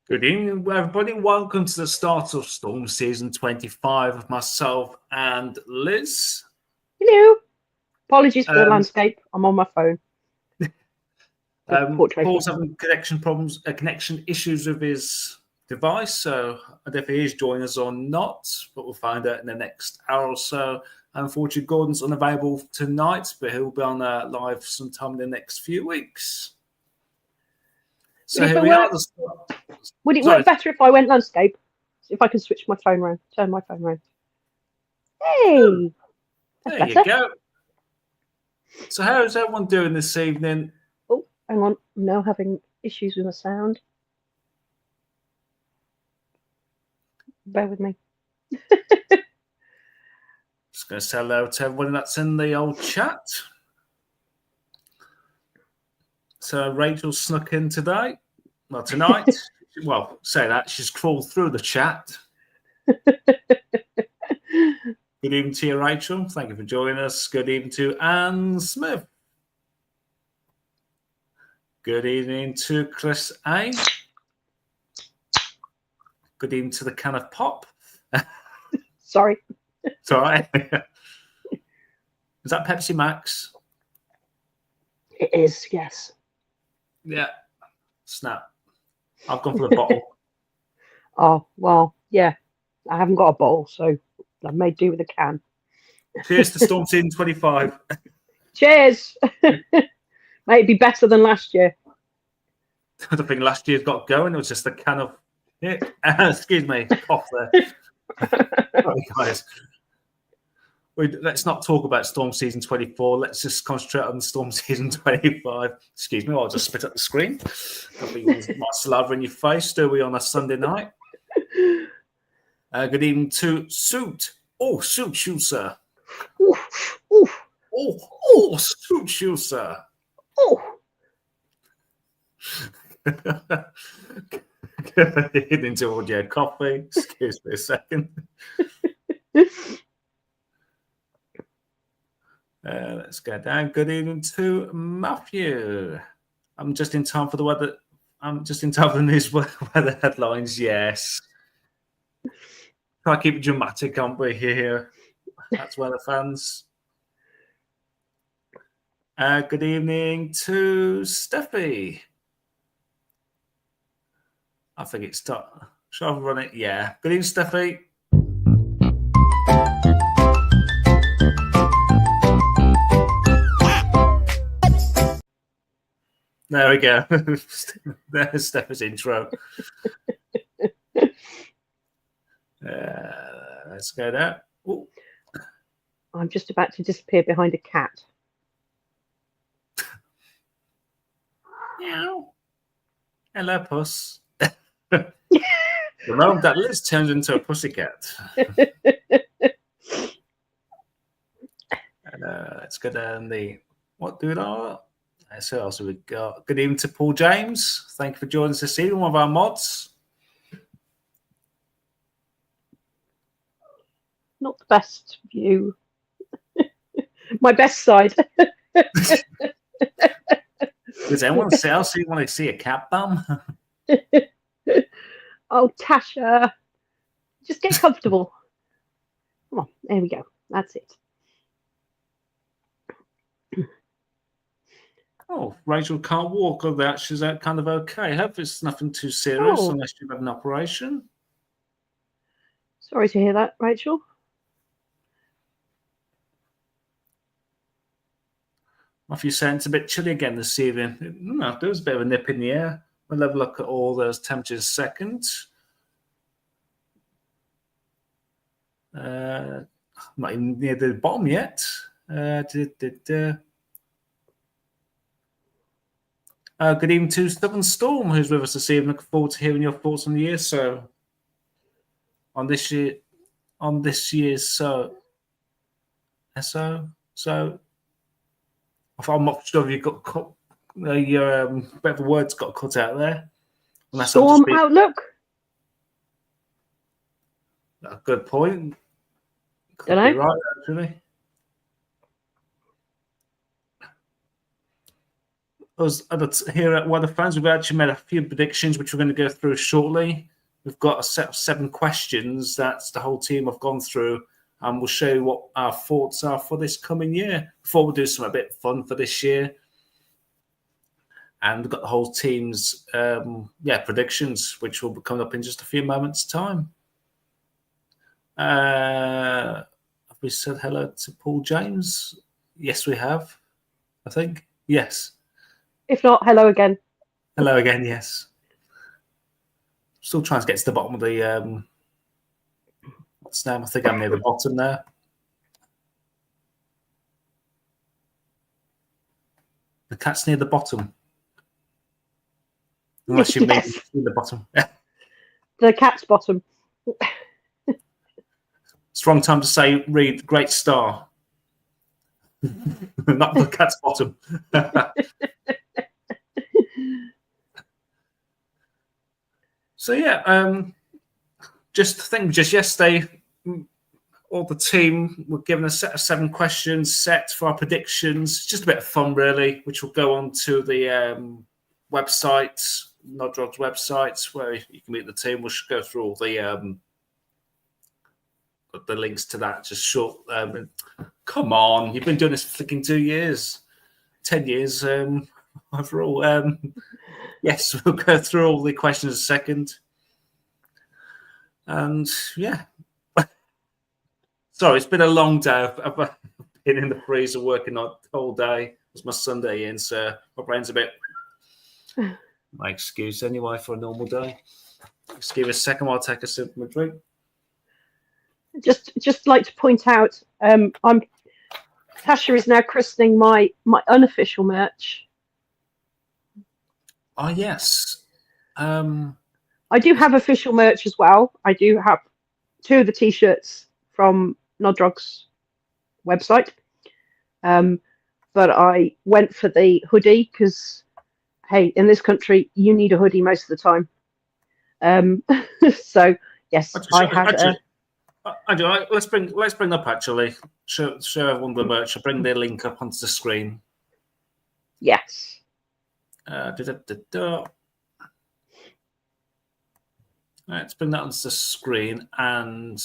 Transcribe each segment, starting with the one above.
Good evening, everybody. Welcome to the start of Storm Season 25 with myself and Liz. Hello. Apologies for the landscape. I'm on my phone. Paul's having connection problems, connection issues with his device, so I don't know if he is joining us or not, but we'll find out in the next hour or so. Unfortunately, Gordon's unavailable tonight, but he'll be on live sometime in the next few weeks. So here we are. Would it work better if I went landscape? If I can switch my phone around, turn my phone around. Hey, there you go. So how is everyone doing this evening? Oh, hang on. I'm now having issues with the sound. Bear with me. Just going to say hello to everyone that's in the old chat. So Rachel snuck in today. Well, tonight. Well, say that. She's crawled through the chat. Good evening to you, Rachel. Thank you for joining us. Good evening to Anne Smith. Good evening to Chris A. Good evening to the can of pop. Sorry. It's all right. Is that Pepsi Max? It is, yes. Yeah. Snap. I've gone for the bottle. Oh, well, yeah. I haven't got a bottle, so I may do with a can. Cheers to Storm Season 25. Cheers. Might be better than last year. I don't think last year's got going. It was just a can of... excuse me. Cough there. Sorry, guys. Let's not talk about Storm Season 24. Let's just concentrate on Storm Season 25. Excuse me, I'll just spit up the screen. Don't be my saliva in your face, do we, on a Sunday night? Good evening to Suit. Oh, Suit you, sir. Oof, oof. Oh, Suit you, sir. Oh. Good evening to Audio Coffee. Excuse me a second. Let's go down. Good evening to Matthew. I'm just in time for the weather. I'm just in time for the news weather headlines. Yes. Try to keep it dramatic, can't we? Here. That's weather fans. Good evening to Steffi. I think it's start. Shall I run it? Yeah. Good evening, Steffi. There we go. There's Steffi's intro. Let's go there. Ooh. I'm just about to disappear behind a cat. Meow. Hello, puss. The moment that Liz turns into a pussycat. Let's go down the what do it all. So also we got good evening to Paul James. Thank you for joining us this evening, one of our mods. Not the best view. My best side. Does anyone else want to see a cat bum? Oh, Tasha, just get comfortable. Come on, there we go. That's it. Oh, Rachel can't walk, or that she's kind of okay. I hope it's nothing too serious unless you've had an operation. Sorry to hear that, Rachel. Matthew saying it's a bit chilly again this evening. There was a bit of a nip in the air. We'll have a look at all those temperatures second. Not even near the bottom yet. Good evening to Stubborn Storm, who's with us this evening. Looking forward to hearing your thoughts on the year. So, on this year's so. I'm not sure if you got cut. Your bit of a words got cut out there. Storm outlook. A good point. Could Don't know. be right, actually. Here at Weather Fans, we've actually made a few predictions, which we're going to go through shortly. We've got a set of 7 questions that the whole team have gone through, and we'll show you what our thoughts are for this coming year before we do something a bit fun for this year. And we've got the whole team's predictions, which will be coming up in just a few moments' time. Have we said hello to Paul James? Yes, we have. I think. Yes. If not, hello again. Hello again, yes. Still trying to get to the bottom of the what's the name? I think I'm near the bottom there. The cat's near the bottom. Unless you mean the bottom. The cat's bottom. It's the wrong time to say read Great Star. Not the cat's bottom. So just yesterday, all the team were given a set of 7 questions set for our predictions. Just a bit of fun, really, which will go on to the website, Nodrog's website, where you can meet the team. We'll go through all the links to that. Just short. Come on, you've been doing this for freaking 2 years, 10 years overall. Yes, we'll go through all the questions in a second. And sorry, it's been a long day. I've been in the freezer working on the whole day. It was my Sunday in, so my brain's a bit. My excuse anyway for a normal day. Just give me a second while I take a sip of my drink. Just like to point out, Tasha is now christening my unofficial merch. Oh yes. I do have official merch as well. I do have 2 of the t-shirts from Nodrog's website. But I went for the hoodie because, hey, in this country, you need a hoodie most of the time. So, yes, I had Anyway, let's bring up actually. Show everyone the merch. I'll bring their link up onto the screen. Yes. Let's bring that onto the screen, and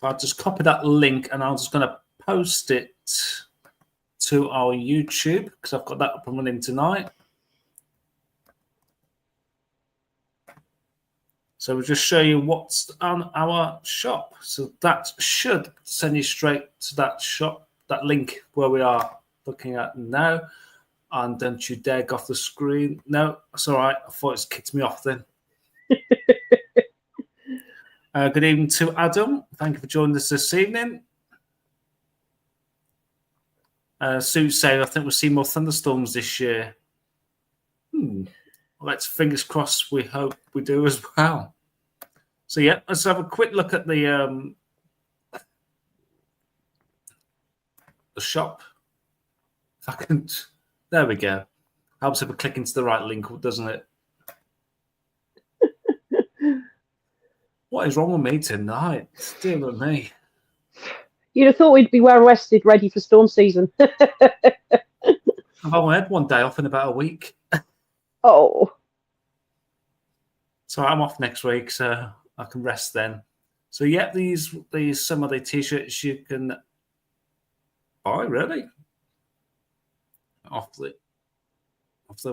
I'll just copy that link, and I'm just going to post it to our YouTube because I've got that up and running tonight. So we'll just show you what's on our shop. So that should send you straight to that shop, that link where we are looking at now. And don't you dare go off the screen. No, it's all right. I thought it's kicked me off then. Good evening to Adam. Thank you for joining us this evening. Sue saying, I think we'll see more thunderstorms this year. Let's fingers crossed. We hope we do as well. So yeah, let's have a quick look at the shop. If I can, there we go. Helps if we click into the right link, doesn't it? What is wrong with me tonight? Dear with me. You'd have thought we'd be well rested, ready for storm season. I've only had one day off in about a week. Oh. So I'm off next week, so I can rest then. So yeah, these some of the t-shirts you can buy really off the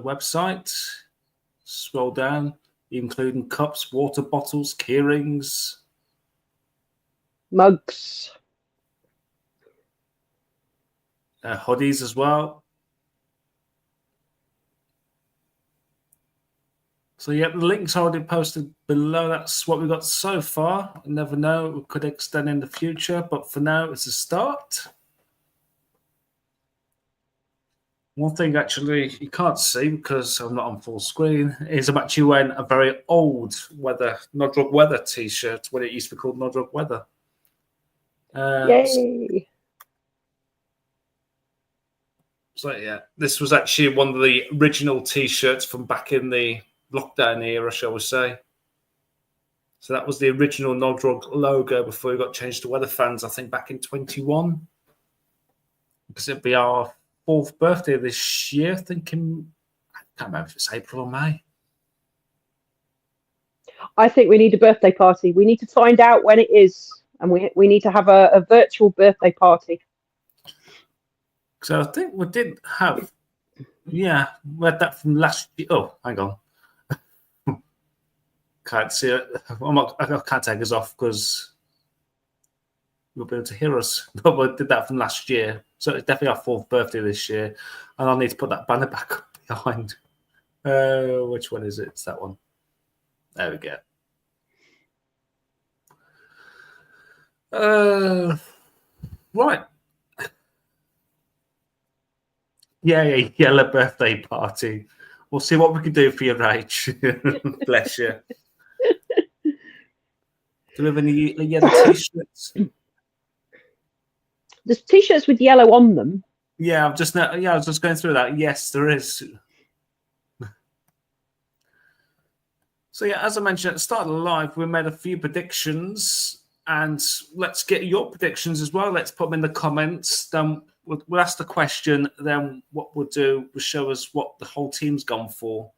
website. Scroll down, including cups, water bottles, key rings, Mugs, hoodies as well. So yeah, the link's already posted below. That's what we've got so far. I never know, it could extend in the future, but for now it's a start. One thing actually you can't see because I'm not on full screen is I'm actually wearing a very old Nodrog Weather t-shirt when it used to be called Nodrog Weather. yay! So yeah, this was actually one of the original t-shirts from back in the lockdown era, shall we say. So that was the original Nodrog logo before it got changed to Weather Fans, I think back in 21. Because it'd be our 4th birthday this year, I can't remember if it's April or May. I think we need a birthday party. We need to find out when it is, and we need to have a virtual birthday party. So I think we did have, we had that from last year. Oh, hang on. Can't see it. I can't take us off because you'll be able to hear us. But we did that from last year. So it's definitely our 4th birthday this year. And I'll need to put that banner back up behind. Which one is it? It's that one. There we go. Right. Yeah, yellow birthday party. We'll see what we can do for you, Rach. Bless you. Do we have any yellow t-shirts? There's t-shirts with yellow on them. Yeah, I was just going through that. Yes, there is. So yeah, as I mentioned at the start of the live, we made a few predictions, and let's get your predictions as well. Let's put them in the comments. Then we'll ask the question. Then what we'll do will show us what the whole team's gone for.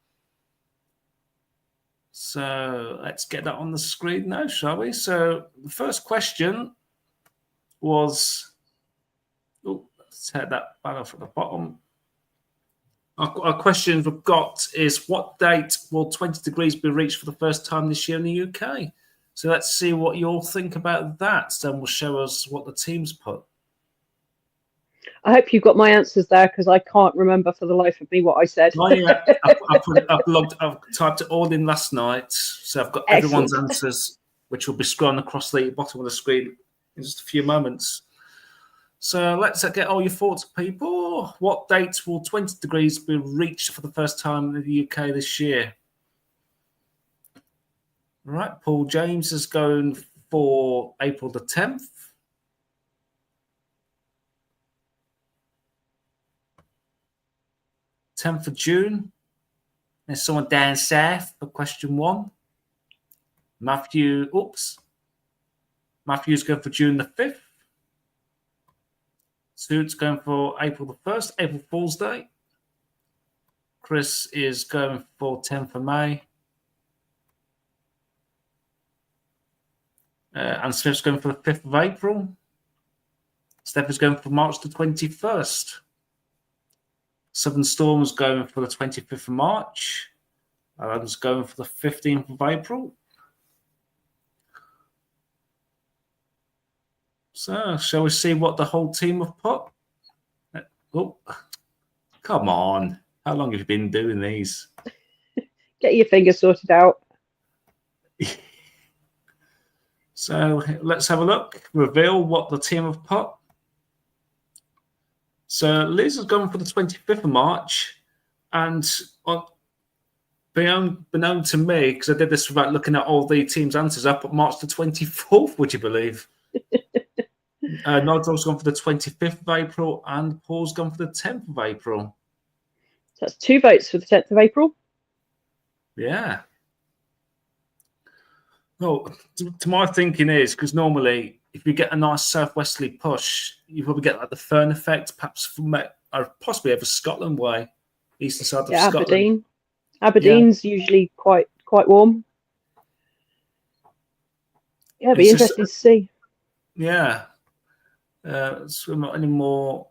So let's get that on the screen now, shall we? So the first question was, let's hit that banner from the bottom. Our question we've got is, what date will 20 degrees be reached for the first time this year in the UK? So let's see what you all think about that. Then we'll show us what the team's put. I hope you got my answers there because I can't remember for the life of me what I said. Oh yeah, I've typed it all in last night, so I've got everyone's answers, which will be scrolling across the bottom of the screen in just a few moments. So let's get all your thoughts, people. What date will 20 degrees be reached for the first time in the UK this year? All right, Paul James is going for April the 10th. 10th of June. There's someone down south for question 1. Matthew, Matthew's going for June the 5th. Suit's going for April the 1st, April Fool's Day. Chris is going for 10th of May. And Smith's going for the 5th of April. Steph is going for March the 21st. Southern Storm's going for the 25th of March. Alan's going for the 15th of April. So, shall we see what the whole team have put? Oh, come on. How long have you been doing these? Get your fingers sorted out. So, let's have a look. Reveal what the team have put. So, Liz has gone for the 25th of March. And known to me, because I did this without looking at all the team's answers, I put March the 24th, would you believe? Nodel's gone for the 25th of April, and Paul's gone for the 10th of April. So that's 2 votes for the 10th of April. Yeah. Well, to my thinking is, because normally if you get a nice southwesterly push, you probably get like the Fern effect, perhaps from or possibly over Scotland way, eastern side of Scotland. Aberdeen's usually quite warm. Yeah, it'd be interesting to see. Yeah. So not anymore.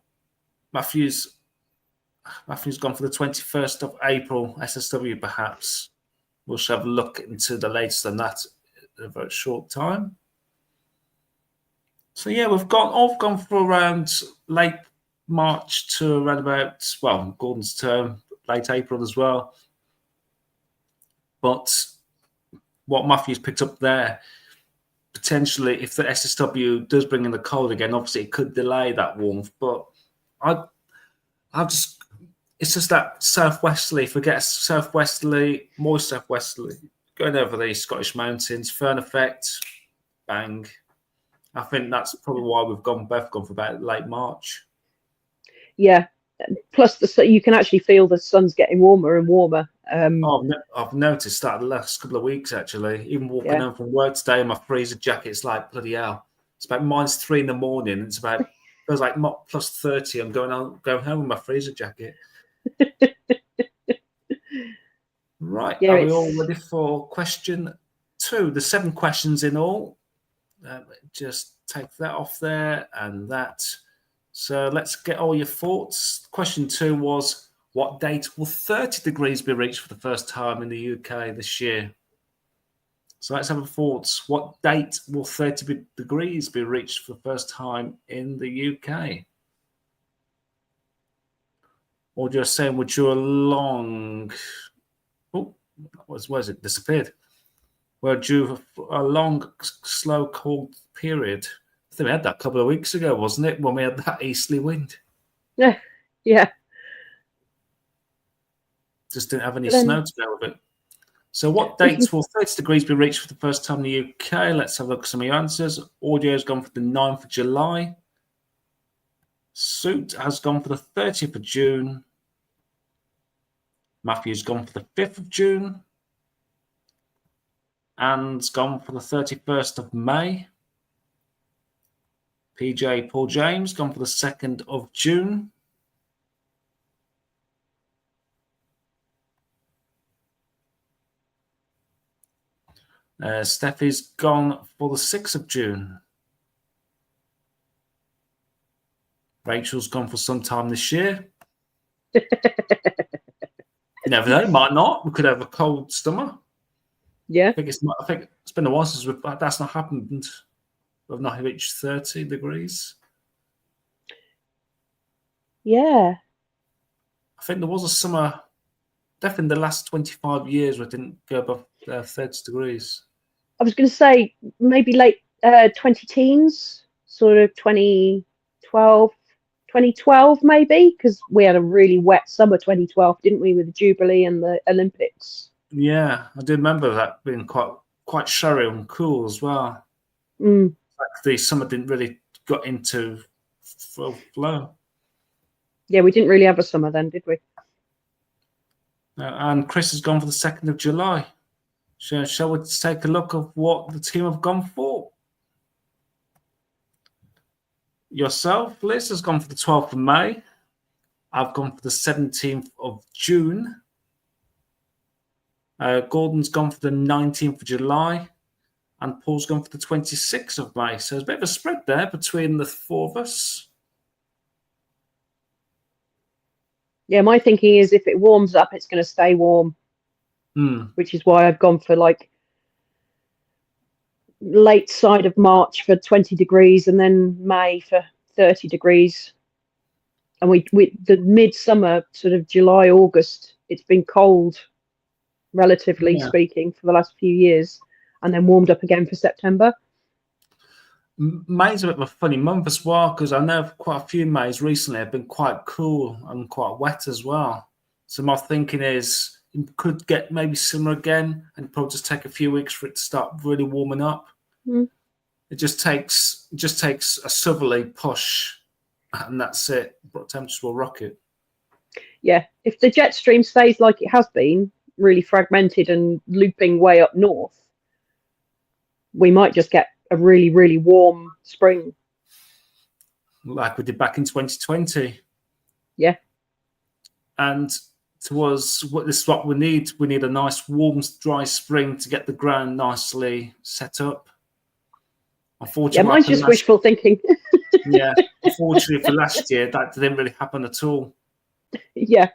Matthew's gone for the 21st of April, SSW perhaps. We'll have a look into the latest on that in a very short time. So yeah, we've gone for around late March to around about, well, Gordon's term, late April as well. But what Matthew's picked up there, potentially, if the SSW does bring in the cold again, obviously it could delay that warmth. But it's just that southwesterly, forget southwesterly, more southwesterly, going over the Scottish mountains, Fern effect, bang. I think that's probably why we've both gone for about late March. Yeah. Plus, you can actually feel the sun's getting warmer and warmer. I've noticed that the last couple of weeks, actually. Even walking home from work today in my freezer jacket's like, bloody hell. It's about -3 in the morning. It's about, feels like +30. I'm going home with my freezer jacket. Right. Are we all ready for question 2? There's 7 questions in all. Just take that off there and that. So let's get all your thoughts. Question 2 was, what date will 30 degrees be reached for the first time in the UK this year? So let's have a thoughts. What date will 30 degrees be reached for the first time in the UK? Or just saying, would you along? Oh, where's it disappeared? We're due a long, slow, cold period. I think we had that a couple of weeks ago, wasn't it? When we had that easterly wind. Yeah. Just didn't have any snow to go with it. So what dates will 30 degrees be reached for the first time in the UK? Let's have a look at some of your answers. Audio's gone for the 9th of July. Suit has gone for the 30th of June. Matthew's gone for the 5th of June. Anne's gone for the 31st of May. PJ Paul James gone for the 2nd of June. Steffi's gone for the 6th of June. Rachel's gone for some time this year. You never know, might not. We could have a cold summer. Yeah. I think it's been a while since that's not happened. We've not reached 30 degrees. Yeah. I think there was a summer, definitely in the last 25 years, we didn't go above 30 degrees. I was going to say maybe late 20-teens, sort of 2012 maybe, because we had a really wet summer 2012, didn't we, with the Jubilee and the Olympics? Yeah, I do remember that being quite showy and cool as well. Like the summer didn't really got into full flow. Yeah, we didn't really have a summer then, did we? And Chris has gone for the 2nd of July. Shall we take a look at what the team have gone for? Yourself, Liz, has gone for the 12th of May. I've gone for the 17th of June. Gordon's gone for the 19th of July. And Paul's gone for the 26th of May. So there's a bit of a spread there between the four of us. Yeah, my thinking is if it warms up, it's going to stay warm, which is why I've gone for like late side of March for 20 degrees and then May for 30 degrees. And we the midsummer, sort of July, August, it's been cold, relatively speaking, for the last few years, and then warmed up again for September. May's a bit of a funny month as well, because I know quite a few Mays recently have been quite cool and quite wet as well. So my thinking is you could get maybe summer again, and probably just take a few weeks for it to start really warming up. It just takes a southerly push, and that's it. But temperatures will rocket. Yeah, if the jet stream stays like it has been, really fragmented and looping way up north, we might just get a really, really warm spring. Like we did back in 2020. Yeah. And to us, this is what we need. We need a nice, warm, dry spring to get the ground nicely set up. Unfortunately, mine's just wishful thinking. Yeah, unfortunately for last year, that didn't really happen at all. Yeah,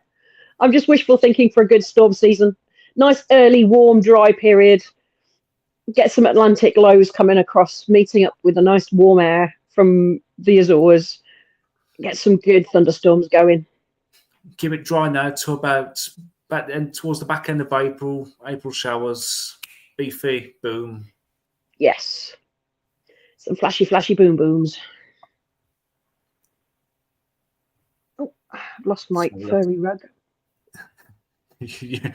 I'm just wishful thinking for a good storm season. Nice early, warm, dry period. Get some Atlantic lows coming across, meeting up with a nice warm air from the Azores. Get some good thunderstorms going. Keep it dry now to about towards the back end of April. April showers, beefy, boom. Yes, some flashy, flashy boom booms. Oh, I've lost my furry rug. Your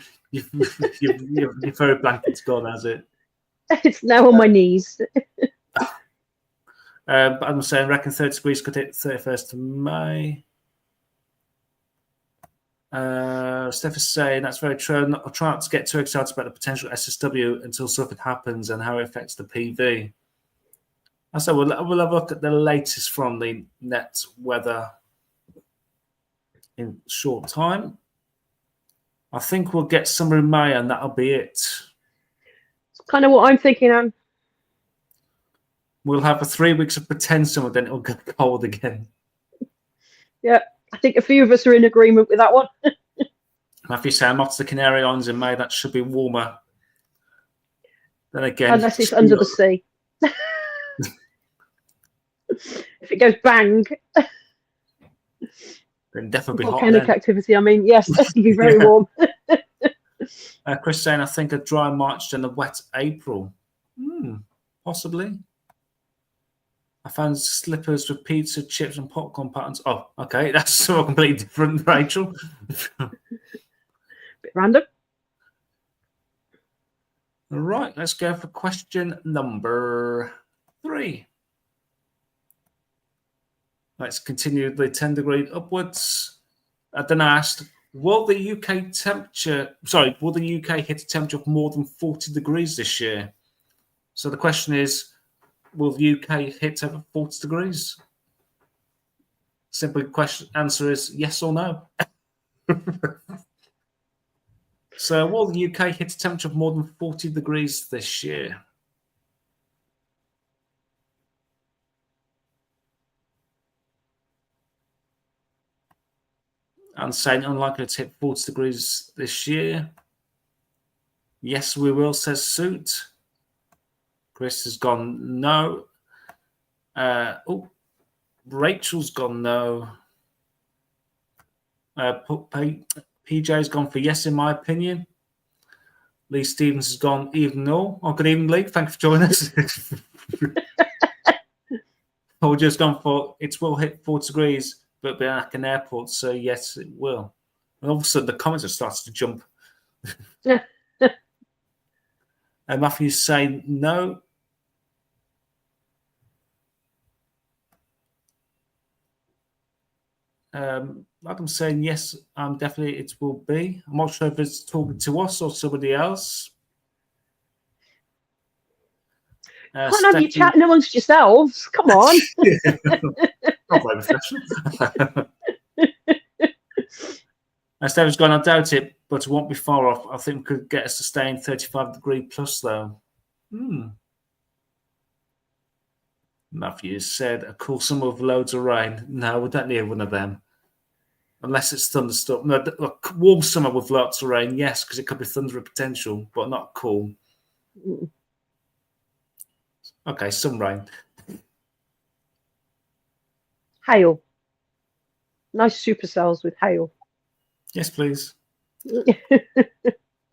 furry blanket's gone, has it? It's now on my knees. But I'm saying, I reckon 30 degrees could hit 31st of May. Steph is saying that's very true. I'll try not to get too excited about the potential SSW until something happens and how it affects the PV. I said we'll have a look at the latest from the net weather in short time. I think we'll get summer in May and that'll be it. It's kind of what I'm thinking, Anne. We'll have 3 weeks of pretend summer, then it'll get cold again. Yeah, I think a few of us are in agreement with that one. Matthew saying I'm off to the Canary Islands in May. That should be warmer. Then again, unless it's under the sea. If it goes bang, then definitely be volcanic hot. Then. Activity. I mean, yes, that's going to be very warm. Chris saying I think a dry March and a wet April. Possibly. I found slippers with pizza, chips, and popcorn patterns. Oh, okay, that's so completely different, Rachel. Bit random. All right, let's go for question number 3. Let's continue the 10 degree upwards. Then I asked, will the UK hit a temperature of more than 40 degrees this year? So the question is, will the UK hit over 40 degrees? Simple question. Answer is yes or no. So will the UK hit a temperature of more than 40 degrees this year? And saying unlikely to hit 40 degrees this year. Yes, we will, says Suit. Chris has gone no. Rachel's gone no. PJ's gone for yes, in my opinion. Lee Stevens has gone even no. Oh, good evening, Lee. Thanks for joining us. We've just gone for it will hit 40 degrees, but be like an airport, so yes, it will. And all of a sudden, the comments have started to jump. And Matthew's saying no. I'm saying yes, definitely it will be. I'm not sure if it's talking to us or somebody else. Can't have you Steffi, chatting amongst yourselves. Come on. not very professional. Stephen's gone, I doubt it, but it won't be far off. I think we could get a sustained 35-degree plus, though. Matthew said, a cool summer with loads of rain. No, we don't need one of them. Unless it's thunderstorm. No, look, warm summer with lots of rain, yes, because it could be thunder potential, but not cool. Okay, some rain. Hail. Nice supercells with hail. Yes, please.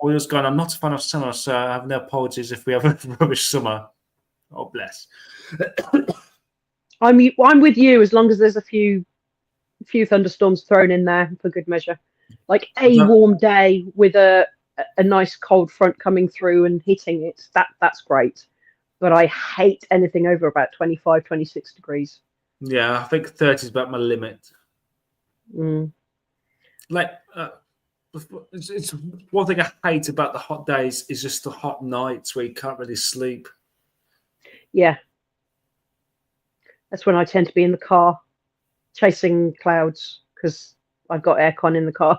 Oil's gone, I'm not a fan of summer, so I have no apologies if we have a rubbish summer. Oh, bless. I'm with you as long as there's a few thunderstorms thrown in there for good measure. Like a warm day with a nice cold front coming through and hitting it. That's great. But I hate anything over about 25, 26 degrees. Yeah, I think 30 is about my limit. Like, it's one thing I hate about the hot days is just the hot nights where you can't really sleep. Yeah. That's when I tend to be in the car chasing clouds because I've got aircon in the car.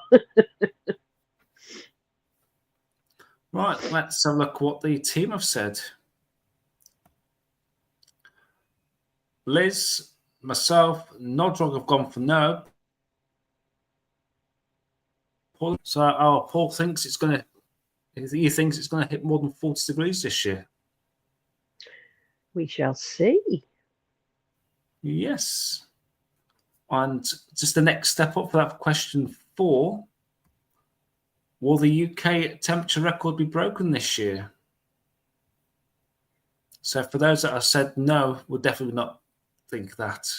Right, let's have a look what the team have said. Liz, myself, Nodrog have gone for no. Paul, Paul thinks it's going to. He thinks it's going to hit more than 40 degrees this year. We shall see. Yes. And just the next step up for that question 4. Will the UK temperature record be broken this year? So for those that have said no, we'll definitely not think that.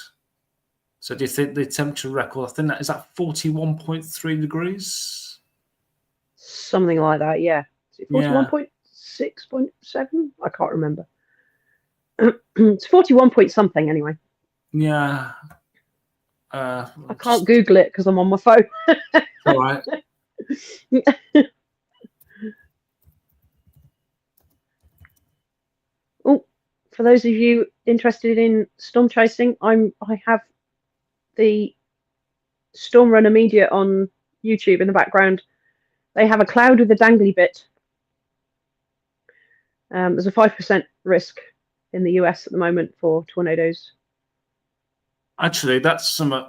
So do you think the temperature record, I think that is at 41.3 degrees? Something like that, yeah. Is it 41.6.7? I can't remember. It's 41 point something anyway. Yeah. I can't Google it because I'm on my phone. All right. Oh, for those of you interested in storm chasing, I have the Storm Runner Media on YouTube in the background. They have a cloud with a dangly bit. There's a 5% risk in the US at the moment for tornadoes. Actually, that's something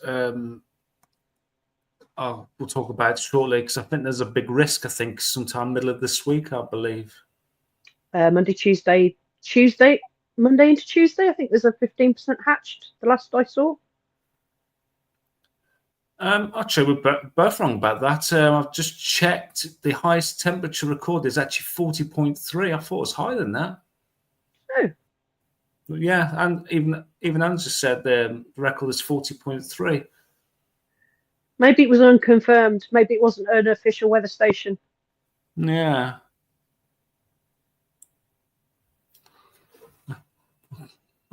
we'll talk about shortly because I think there's a big risk, I think, sometime middle of this week, I believe. Monday into Tuesday. I think there's a 15% hatched, the last I saw. Actually, we're both wrong about that. I've just checked. The highest temperature recorded is actually 40.3. I thought it was higher than that. Oh. Yeah, and even Anne just said the record is 40.3. Maybe it was unconfirmed. Maybe it wasn't an official weather station. Yeah.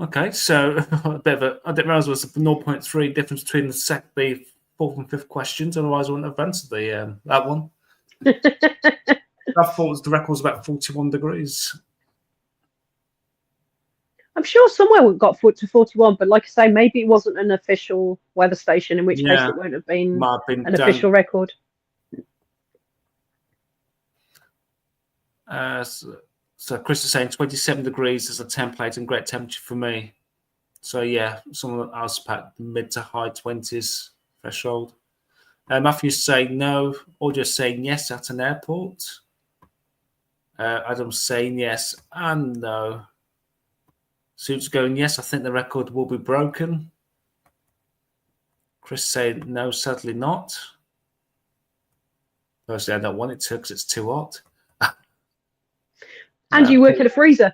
Okay, so I didn't realize there was a 0.3 difference between the 4th and 5th questions. Otherwise, I wouldn't have answered that one. I thought the record was about 41 degrees. I'm sure somewhere we got to 41, but like I say, maybe it wasn't an official weather station, in which case it won't have been an official record. So Chris is saying 27 degrees is a template and great temperature for me. So yeah, someone else packed mid to high 20s threshold. Matthew's saying no, or just saying yes at an airport. Adam's saying yes and no. Suit's going yes, I think the record will be broken. Chris saying no, sadly not. Personally, I don't want it to because it's too hot. And you work in a freezer.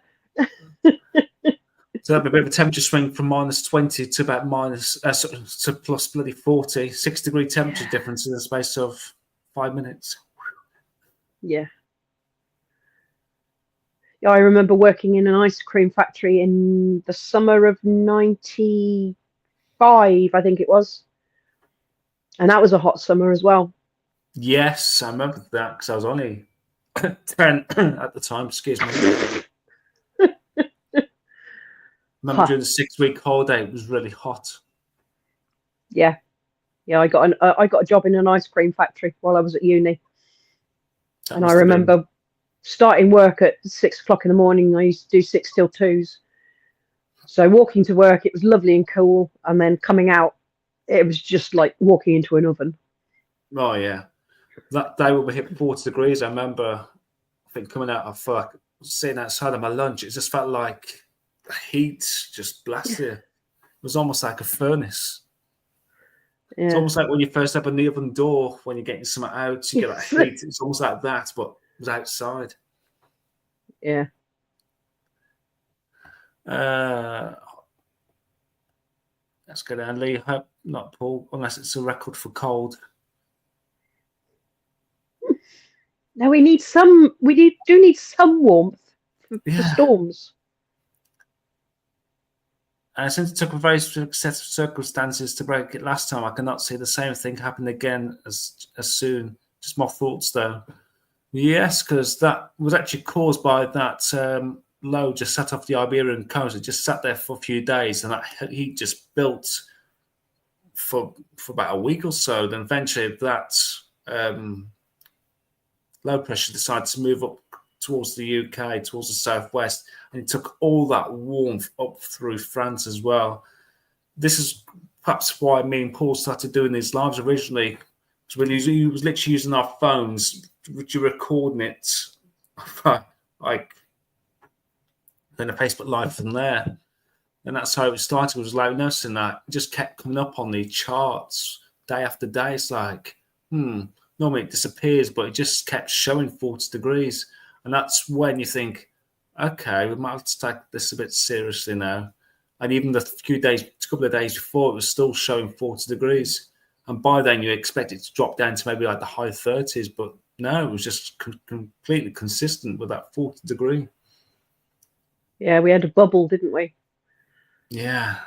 So that'd be a bit of a temperature swing from -20 to about to plus bloody 40. 6-degree temperature difference in the space of 5 minutes. Yeah. Yeah, I remember working in an ice cream factory in the summer of 95, I think it was. And that was a hot summer as well. Yes, I remember that because I was only 10 at the time. Excuse me. Remember during the 6-week holiday, it was really hot. Yeah, I got a job in an ice cream factory while I was at uni, and I remember starting work at 6 o'clock in the morning. I used to do 6 till 2s. So walking to work, it was lovely and cool, and then coming out, it was just like walking into an oven. Oh yeah, that day when we hit 40 degrees, I remember. I think coming out of work, sitting outside of my lunch, it just felt like the heat just blasted. It was almost like a furnace. Yeah. It's almost like when you first open the oven door, when you're getting something out, you get that heat. It's almost like that, but it was outside. Yeah. Let's go down. Lee, not Paul, unless it's a record for cold. Now we need some warmth for storms. Since it took a very strict set of circumstances to break it last time, I cannot see the same thing happen again as soon. Just more thoughts, though. Yes, because that was actually caused by that low just sat off the Iberian coast. It just sat there for a few days, and that heat just built for about a week or so. Then eventually that low pressure decided to move up towards the UK, towards the southwest, and it took all that warmth up through France as well. This is perhaps why me and Paul started doing these lives originally. So we was literally using our phones, which you're recording it, like then a Facebook Live from there. And that's how it started. It was like noticing that it just kept coming up on the charts day after day. It's like, normally it disappears, but it just kept showing 40 degrees. And that's when you think, okay, we might have to take this a bit seriously now. And even a couple of days before, it was still showing 40 degrees. And by then, you expect it to drop down to maybe like the high 30s. But no, it was just completely consistent with that 40 degree. Yeah, we had a bubble, didn't we? Yeah.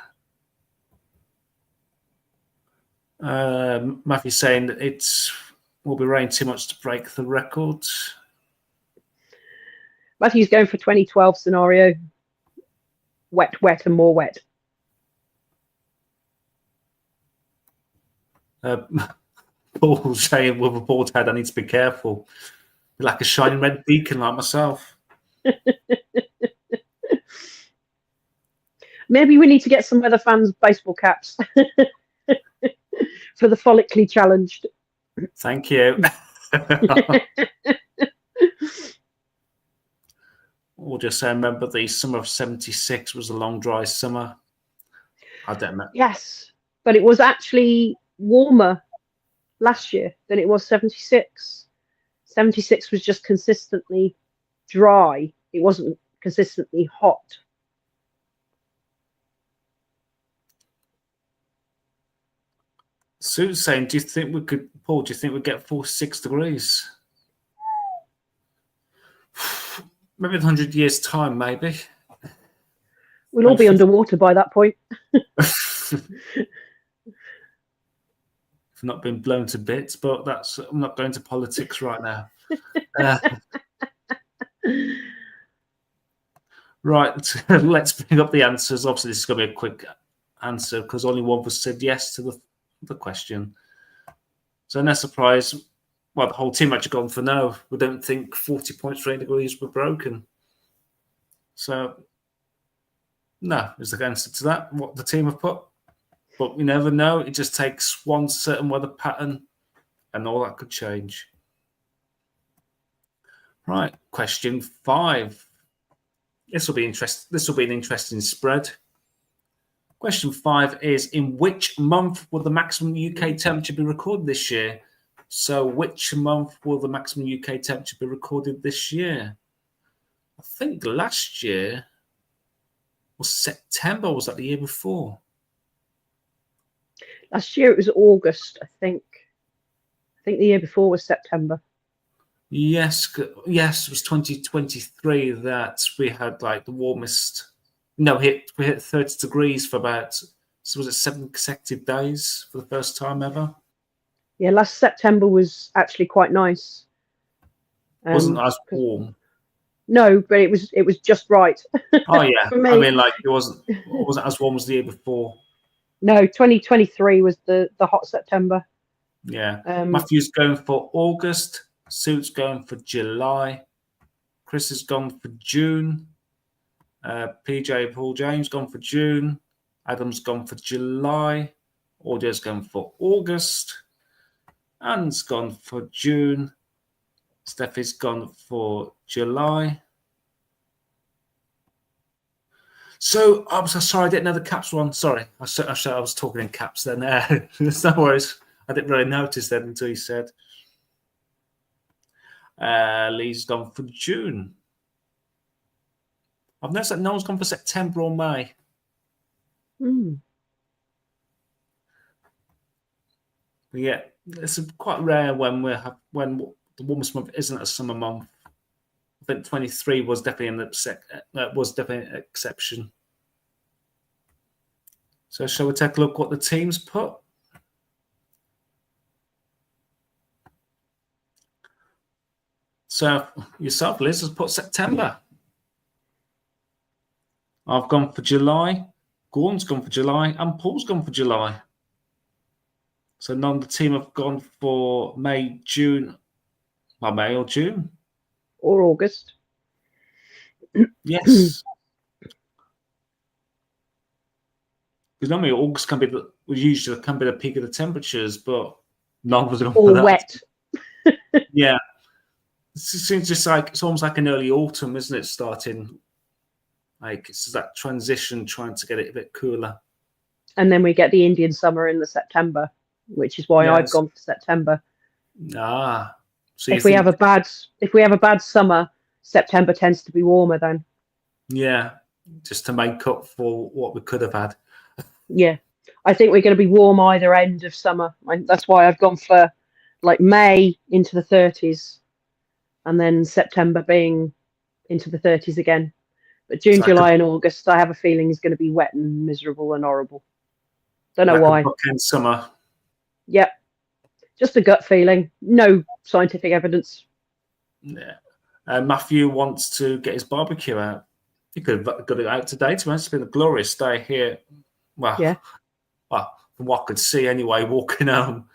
Matthew's saying that it will be raining too much to break the record. Matthew's going for 2012 scenario. Wet, and more wet. Paul saying with a bald head, I need to be careful. Like a shining red beacon like myself. Maybe we need to get some other fans' baseball caps for the follically challenged. Thank you. We'll just say, remember the summer of 76 was a long, dry summer. I don't know. Yes, but it was actually warmer last year than it was 76. 76 was just consistently dry. It wasn't consistently hot. Sue's saying, do you think we'd get 46 degrees? Maybe in 100 years' time, maybe. We'll all be underwater by that point. We've not been blown to bits, but I'm not going to politics right now. Right, let's bring up the answers. Obviously, this is going to be a quick answer because only one was said yes to the question. So no surprise. Well, the whole team actually gone for no. We don't think 40.3 degrees were broken. So no is the answer to that, what the team have put. But we never know. It just takes one certain weather pattern and all that could change. Right, question 5. This will be interesting. This will be an interesting spread. Question 5 is, in which month will the maximum UK temperature be recorded this year? So which month will the maximum UK temperature be recorded this year? I think last year was September. Was that the year before? Last year it was August, I think. I think the year before was September. Yes, it was 2023 that we had like the warmest. No, we hit 30 degrees for about, so was it 7 consecutive days for the first time ever? Yeah, last September was actually quite nice. Wasn't as warm. No, but it was just right. Oh yeah, For me. I mean, like it wasn't as warm as the year before. No, 2023 was the hot September. Yeah, Matthew's going for August. Sue's going for July. Chris has gone for June. PJ Paul James gone for June. Adam's gone for July. Audio's gone for August. Anne's gone for June. Steffi's gone for July. So I'm so sorry, I didn't know the caps one. Sorry, I was talking in caps then. No worries. I didn't really notice that until you said. Lee's gone for June. I've noticed that no one's gone for September or May. But yeah, it's quite rare when the warmest month isn't a summer month. I think 23 was definitely an exception. So shall we take a look what the teams put? So yourself, Liz, has put September. I've gone for July. Gordon's gone for July, and Paul's gone for July. So none of the team have gone for May, June, or May or June. Or August. Yes. Because normally August can be usually can be the peak of the temperatures, but none was gone for that. Wet. Yeah. It seems just like it's almost like an early autumn, isn't it? Starting like it's that transition, trying to get it a bit cooler. And then we get the Indian summer in the September, which is why I've gone for September. So if we have a bad summer, September tends to be warmer then. Yeah, just to make up for what we could have had. Yeah, I think we're going to be warm either end of summer. That's why I've gone for like May into the 30s, and then September being into the 30s again. But June, July, and August, I have a feeling is going to be wet and miserable and horrible. Don't know why. Bookend summer. Yep, just a gut feeling. No scientific evidence. Yeah. Matthew wants to get his barbecue out. He could have got it out today. It's been a glorious day here. Well, yeah. Well, from what I could see anyway, walking home.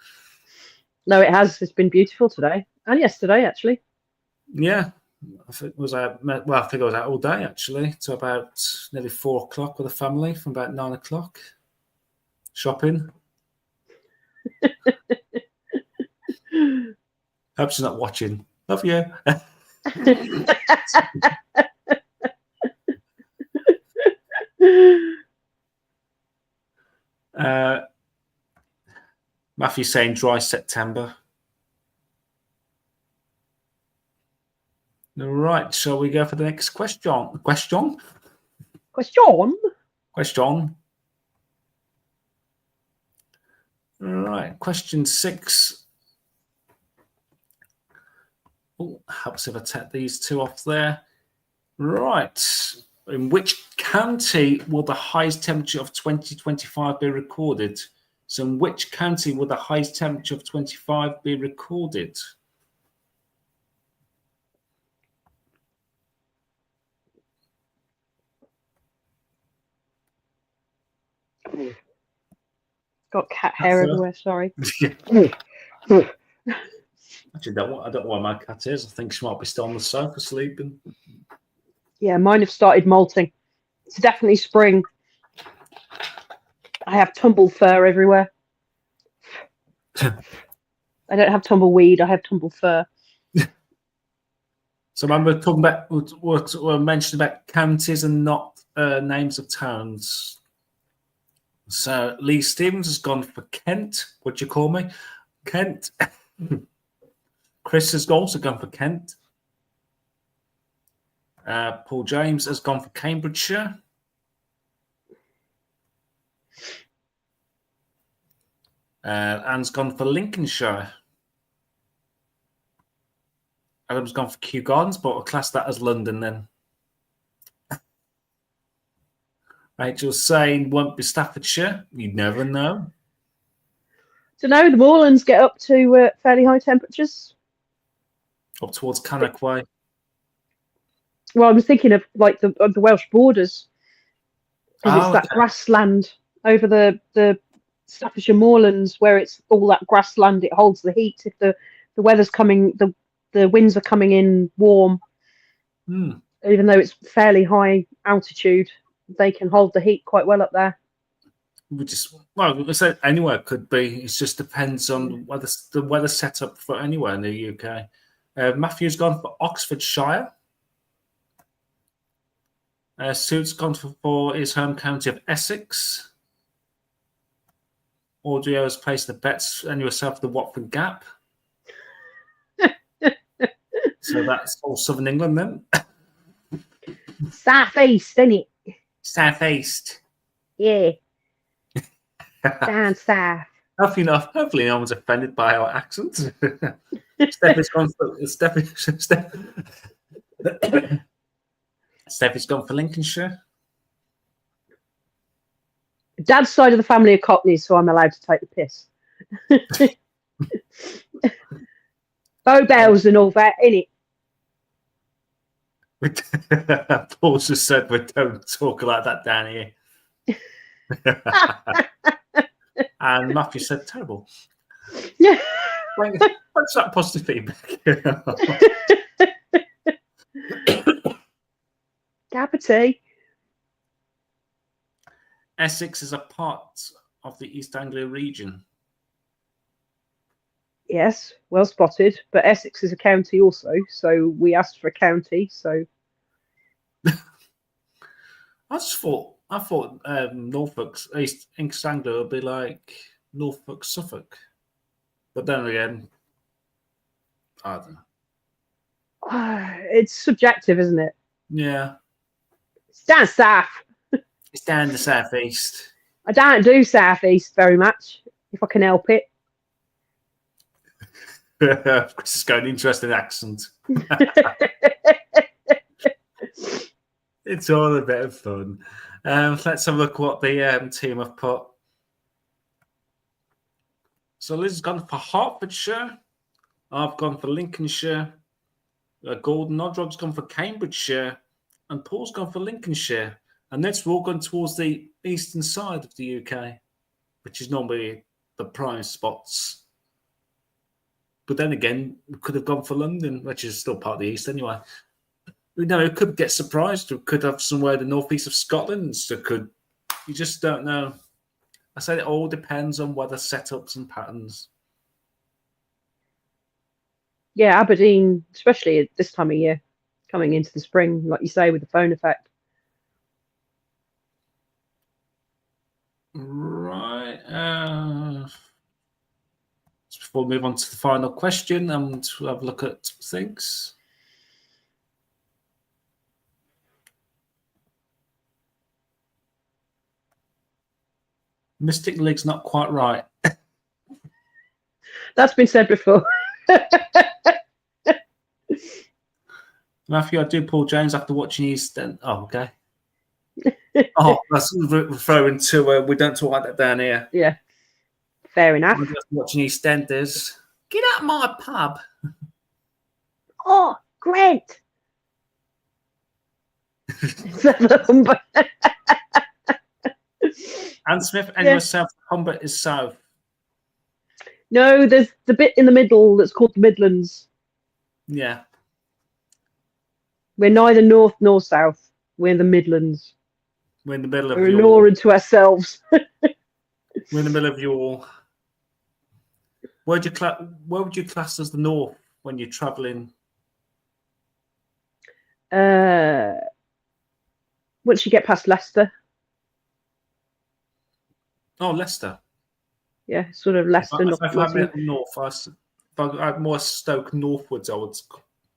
No, it has. It's been beautiful today and yesterday, actually. Yeah. I think I was out all day, actually, to about nearly 4 o'clock with the family from about 9 o'clock. Shopping. Hope she's not watching. Love you. Matthew's saying dry September. All right, shall we go for the next question? Question. All right, question 6. Oh, helps if I take these two off there. Right. In which county will the highest temperature of 2025 be recorded? So in which county will the highest temperature of 25 be recorded? Got cat hair everywhere, sorry. Actually, I don't know where my cat is. I think she might be still on the sofa sleeping. Yeah, mine have started molting. It's definitely spring. I have tumble fur everywhere. I don't have tumbleweed, I have tumble fur. So remember talking about what we mentioned about counties and not names of towns. So Lee Stevens has gone for Kent. What do you call me? Kent. Chris has also gone for Kent. Paul James has gone for Cambridgeshire. Anne's gone for Lincolnshire. Adam's gone for Kew Gardens, but I'll class that as London then. Rachel's saying won't be Staffordshire. You never know. So now the moorlands get up to fairly high temperatures. Up towards Cannock Way. Well, I was thinking of like the Welsh borders, because it's Oh, that okay. grassland over the Staffordshire moorlands where it's all that grassland. It holds the heat. If the weather's coming, the winds are coming in warm, Hmm. even though it's fairly high altitude, they can hold the heat quite well up there. We just I said anywhere could be. It just depends on whether the weather setup for anywhere in the UK. Matthew's gone for Oxfordshire. Suit's gone for his home county of Essex. Audio has placed the bets and yourself the Watford Gap. So that's all Southern England then. South East, isn't it? South East. Yeah, down south. Hopefully no one's offended by our accent. Steffi's gone for Lincolnshire. Dad's side of the family are Cockneys, so I'm allowed to take the piss. Bow bells and all that, innit? Paul just said we don't talk like that down here. And Matthew said terrible. Yeah. What's that positive feedback? Gabberty. Essex is a part of the East Anglia region. Yes, well spotted. But Essex is a county also, so we asked for a county. So I thought Norfolk's East Anglia would be like Norfolk, Suffolk, but then again, I don't know. it's subjective, isn't it? Yeah, It's down south. it's down the southeast. I don't do southeast very much, if I can help it. Chris has got an interesting accent. It's all a bit of fun. Let's have a look what the team have put. So Liz has gone for Hertfordshire. I've gone for Lincolnshire. Gordon Nodrog's gone for Cambridgeshire. And Paul's gone for Lincolnshire. And next we're all going towards the eastern side of the UK, which is normally the prime spots. But then again, we could have gone for London, which is still part of the east anyway. We know it could get surprised. We could have somewhere in the northeast of Scotland. So you just don't know. I said it all depends on weather setups and patterns. Yeah, Aberdeen, especially at this time of year, coming into the spring, like you say, with the phone effect. Right. Before we move on to the final question and to have a look at things. Mystic League's not quite right. That's been said before. Matthew, I do Paul James after watching Eastern. Oh, okay. Oh, that's referring to we don't talk like that down here. Yeah, fair enough. I'm just watching EastEnders. Get out of my pub. Oh, Grant. Anne Smith and yourself, combat is south. No, there's the bit in the middle that's called the Midlands. Yeah. We're neither north nor south. We're the Midlands. We're in the middle of We're an aura to ourselves. We're in the middle of your. Where would you class as the north when you're travelling? Once you get past Leicester. Oh, Leicester. Yeah, sort of Leicester. If I meant north, if I had more Stoke northwards, I would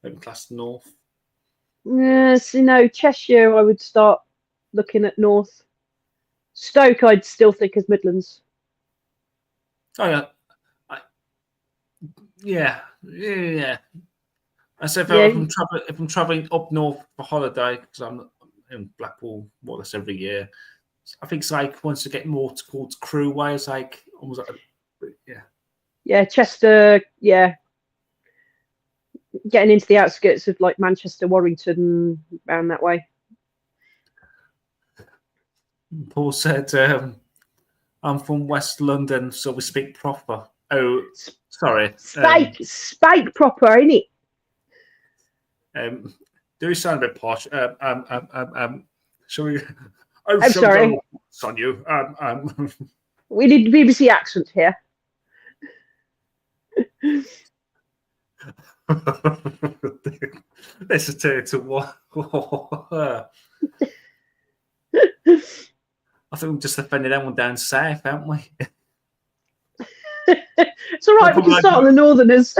maybe class north. So no, Cheshire, I would start looking at north. Stoke, I'd still think as Midlands. Oh yeah, yeah. I said if I'm traveling up north for holiday, because I'm in Blackpool more or less every year, I think it's like once you get more towards Crewe way, it's like almost like Yeah, Chester, yeah. getting into the outskirts of like Manchester, Warrington, around that way. Paul said, I'm from West London, so we speak proper. Oh, sorry. Spike proper, ain't it? Do you sound a bit posh? Shall we? Oh, I'm shall sorry. we go on you? We need the BBC accent here. This is to what? I think we've just offended everyone down south, haven't we? It's all right. We can start on the Northerners.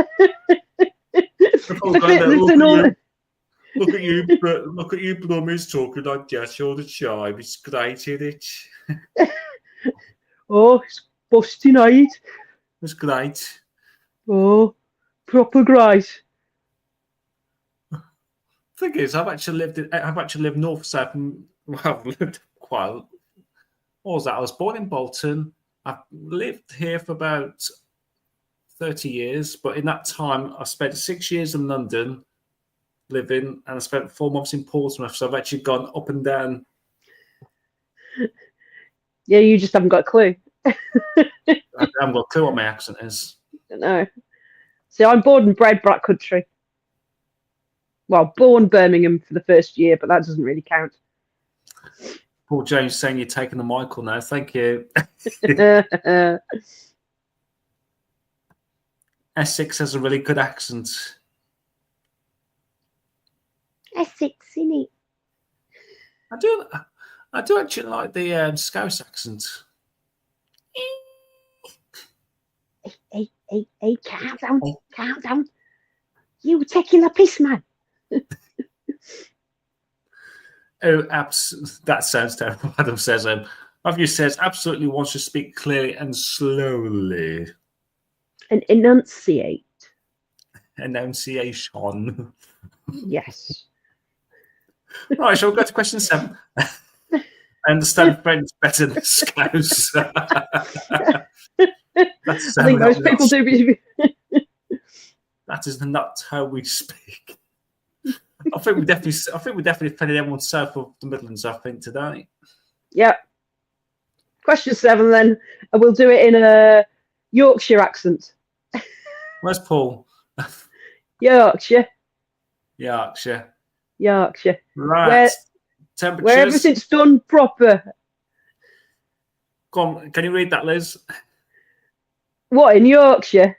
Look at you, Blummies talking like Jess all the time. It's great, isn't it? Oh, it's busty night. It's great. Oh, proper great. Thing is, I've actually lived north south. Well, I've lived quite. What was that? I was born in Bolton. I've lived here for about 30 years, but in that time, I spent 6 years in London living, and I spent 4 months in Portsmouth. So I've actually gone up and down. Yeah, you just haven't got a clue. I haven't got a clue what my accent is. No. See, I'm born and bred Black Country. Well, born Birmingham for the first year, but that doesn't really count. Paul James saying you're taking the Michael now. Thank you. Essex has a really good accent. Essex, innit? I do actually like the Scouse accent. Hey, calm down. You were taking the piss, man. Oh, that sounds terrible. Adam says, Matthew says, absolutely wants to speak clearly and slowly. And enunciate. Enunciation. Yes. Right, shall we go to question 7? I understand French better than Scouse. I think most people do. That is not how we speak. I think we definitely offended everyone south of the Midlands, I think, today. Yeah. Question 7 then. And we'll do it in a Yorkshire accent. Where's Paul? Yorkshire. Right. Temperatures. Where everything's done proper. Go on, can you read that, Liz? What, in Yorkshire?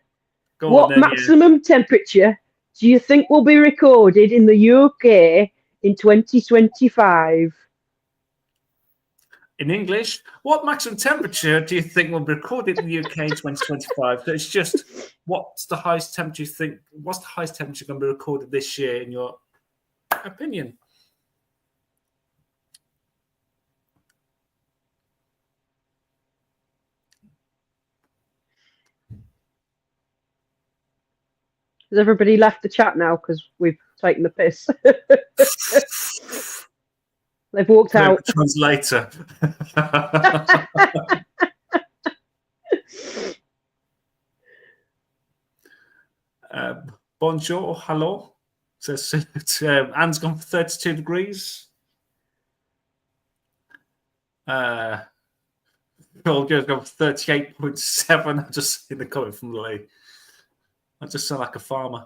What maximum temperature do you think will be recorded in the UK in 2025? In English, what maximum temperature do you think will be recorded in the UK in 2025? So it's just, what's the highest temperature you think? What's the highest temperature going to be recorded this year, in your opinion? Has everybody left the chat now because we've taken the piss? They've walked out. Translator. Bonjour, hello. Says Anne's gone for 32 degrees. Paul Joe's gone for 38.7. I've just seen the comment from Lee. I just sound like a farmer.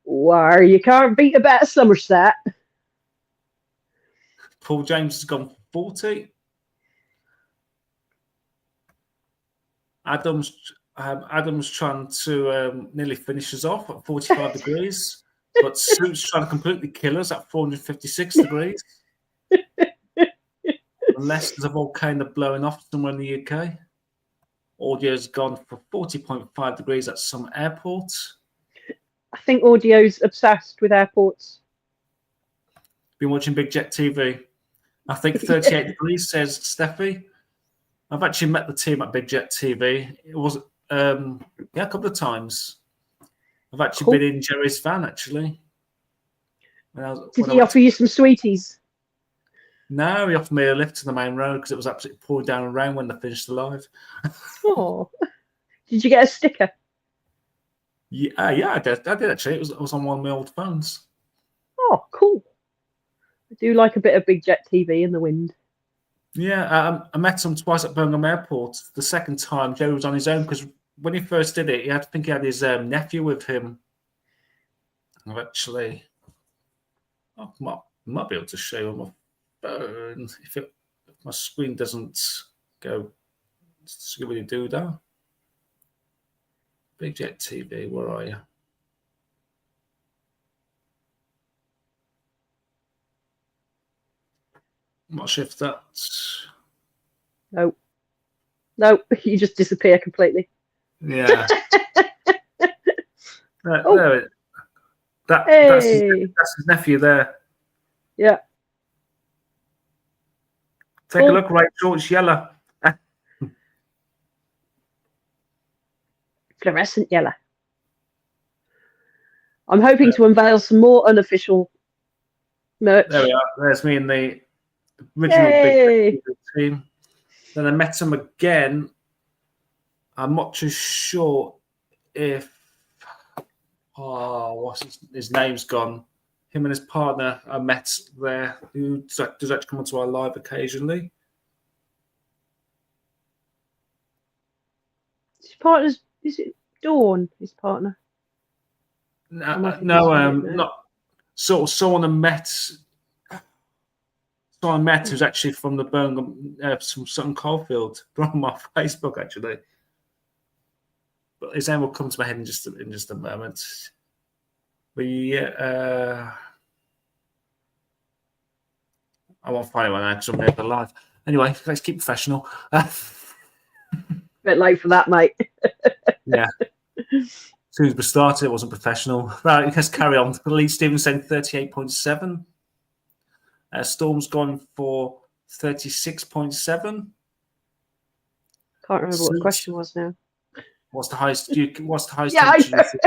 Wow, you can't beat a better Somerset. Paul James has gone for 40. Adam's trying to nearly finish us off at 45 degrees, but Suit's trying to completely kill us at 456 degrees. Unless there's a volcano blowing off somewhere in the UK. Audio's gone for 40.5 degrees at some airports. I think Audio's obsessed with airports. Been watching Big Jet TV. I think 38 degrees, says Steffi. I've actually met the team at Big Jet TV. It was a couple of times. I've actually been in Jerry's van, actually. Did he offer you some sweeties? No, he offered me a lift to the main road because it was absolutely pouring down and rain when they finished the live. Oh, did you get a sticker? Yeah, I did actually. It was on one of my old phones. Oh, cool. I do like a bit of big jet TV in the wind. Yeah, I met him twice at Birmingham Airport. The second time, Joe was on his own because when he first did it, I think he had his nephew with him. I've actually, I might be able to show you on my phone if my screen doesn't go Scooby Doo that. Big Jet TV, where are you? I'm not sure if that's. No, no, you just disappear completely. Yeah. Oh, There, that's hey, his nephew there. yeah, Take a cool. look, Rachel. It's yellow. Fluorescent yellow. I'm hoping to unveil some more unofficial There we merch. are. There's me and the original Big Yay! team. Then I met him again. I'm not too sure if what's his name's gone. Him and his partner I met there, who does actually come onto our live occasionally. His partner's, is it Dawn, his partner? Am I thinking somebody now? Not sort of someone I met. Someone I met who's actually from the Birmingham, from Sutton Coldfield, from my Facebook actually. But his name will come to my head in just a moment. But yeah, I won't find it right now because I'm never live. Anyway, let's keep professional. Bit late for that, mate. Yeah. As soon as we started, it wasn't professional. Right, let's carry on. Lee Stevens saying 38.7. Storm's gone for 36.7. Can't remember what the question was now. What's the highest Yeah, temperature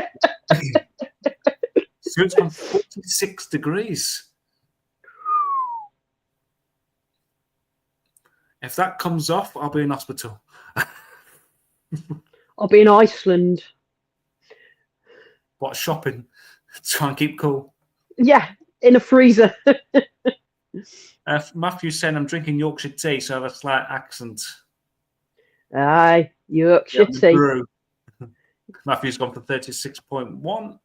you think? Suit's gone 46 degrees. If that comes off, I'll be in hospital. I'll be in Iceland. What, shopping? Try and keep cool. Yeah, in a freezer. Matthew's saying I'm drinking Yorkshire tea, so I have a slight accent. Aye, Yorkshire tea. Brew. Matthew's gone for 36.1.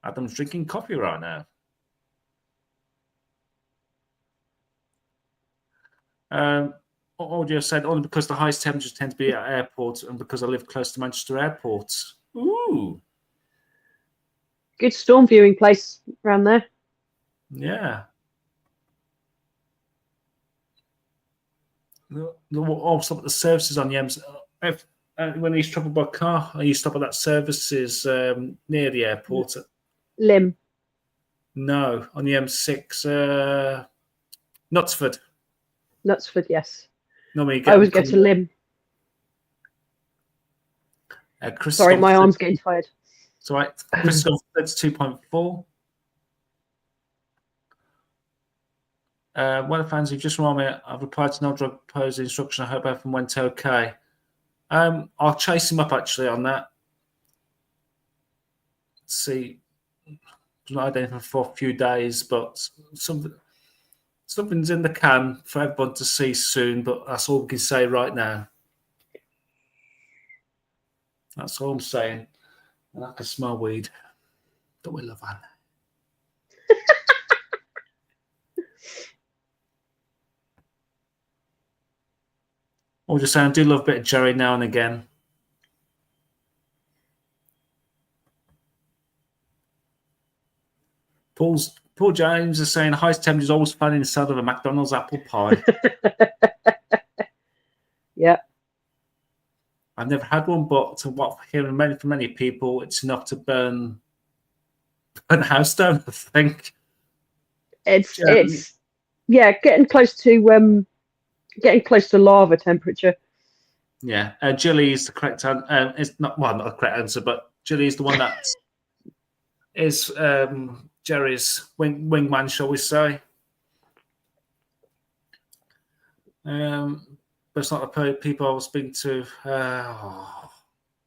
Adam's drinking coffee right now. Audio said only because the highest temperatures tend to be at airports and because I live close to Manchester Airport. Ooh. Good storm viewing place around there. Yeah. I'll stop at the services on the M's. When he's traveled by car, I used to stop at that services near the airport. Lim. No, on the M6, Knutsford. Knutsford, yes. Normally I always go to Lim. Sorry, my arm's getting tired. It's all right. Chris has gone for 32.4. One of the fans who just reminded me, I've replied to no drug pose instruction. I hope everything went okay. I'll chase him up actually on that. Let's see. I've not had anything for a few days, but something's in the can for everyone to see soon, but that's all we can say right now. That's all I'm saying. And I can smell weed. Don't we love that? I'm just saying, I do love a bit of Jerry now and again. Paul James is saying highest temperature is always found inside of a McDonald's apple pie. Yeah. I've never had one, but to what hearing from many people, it's enough to burn the house down, I think. It's getting close to lava temperature. Yeah, Jilly is the correct answer. It's not the correct answer, but Jilly is the one that is Jerry's wingman, shall we say? But it's not the people I was speaking to.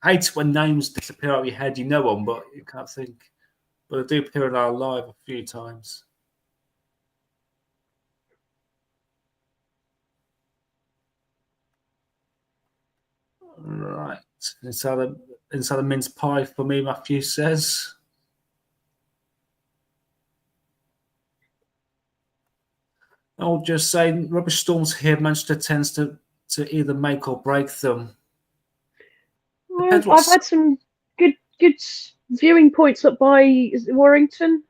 I hate when names disappear out of your head. You know them, but you can't think. But they do appear in our live a few times. Right. Inside the mince pie for me, Matthew says. I'll just say rubbish storms here, Manchester tends to either make or break them. Well, I've had some good viewing points up by, is it Warrington?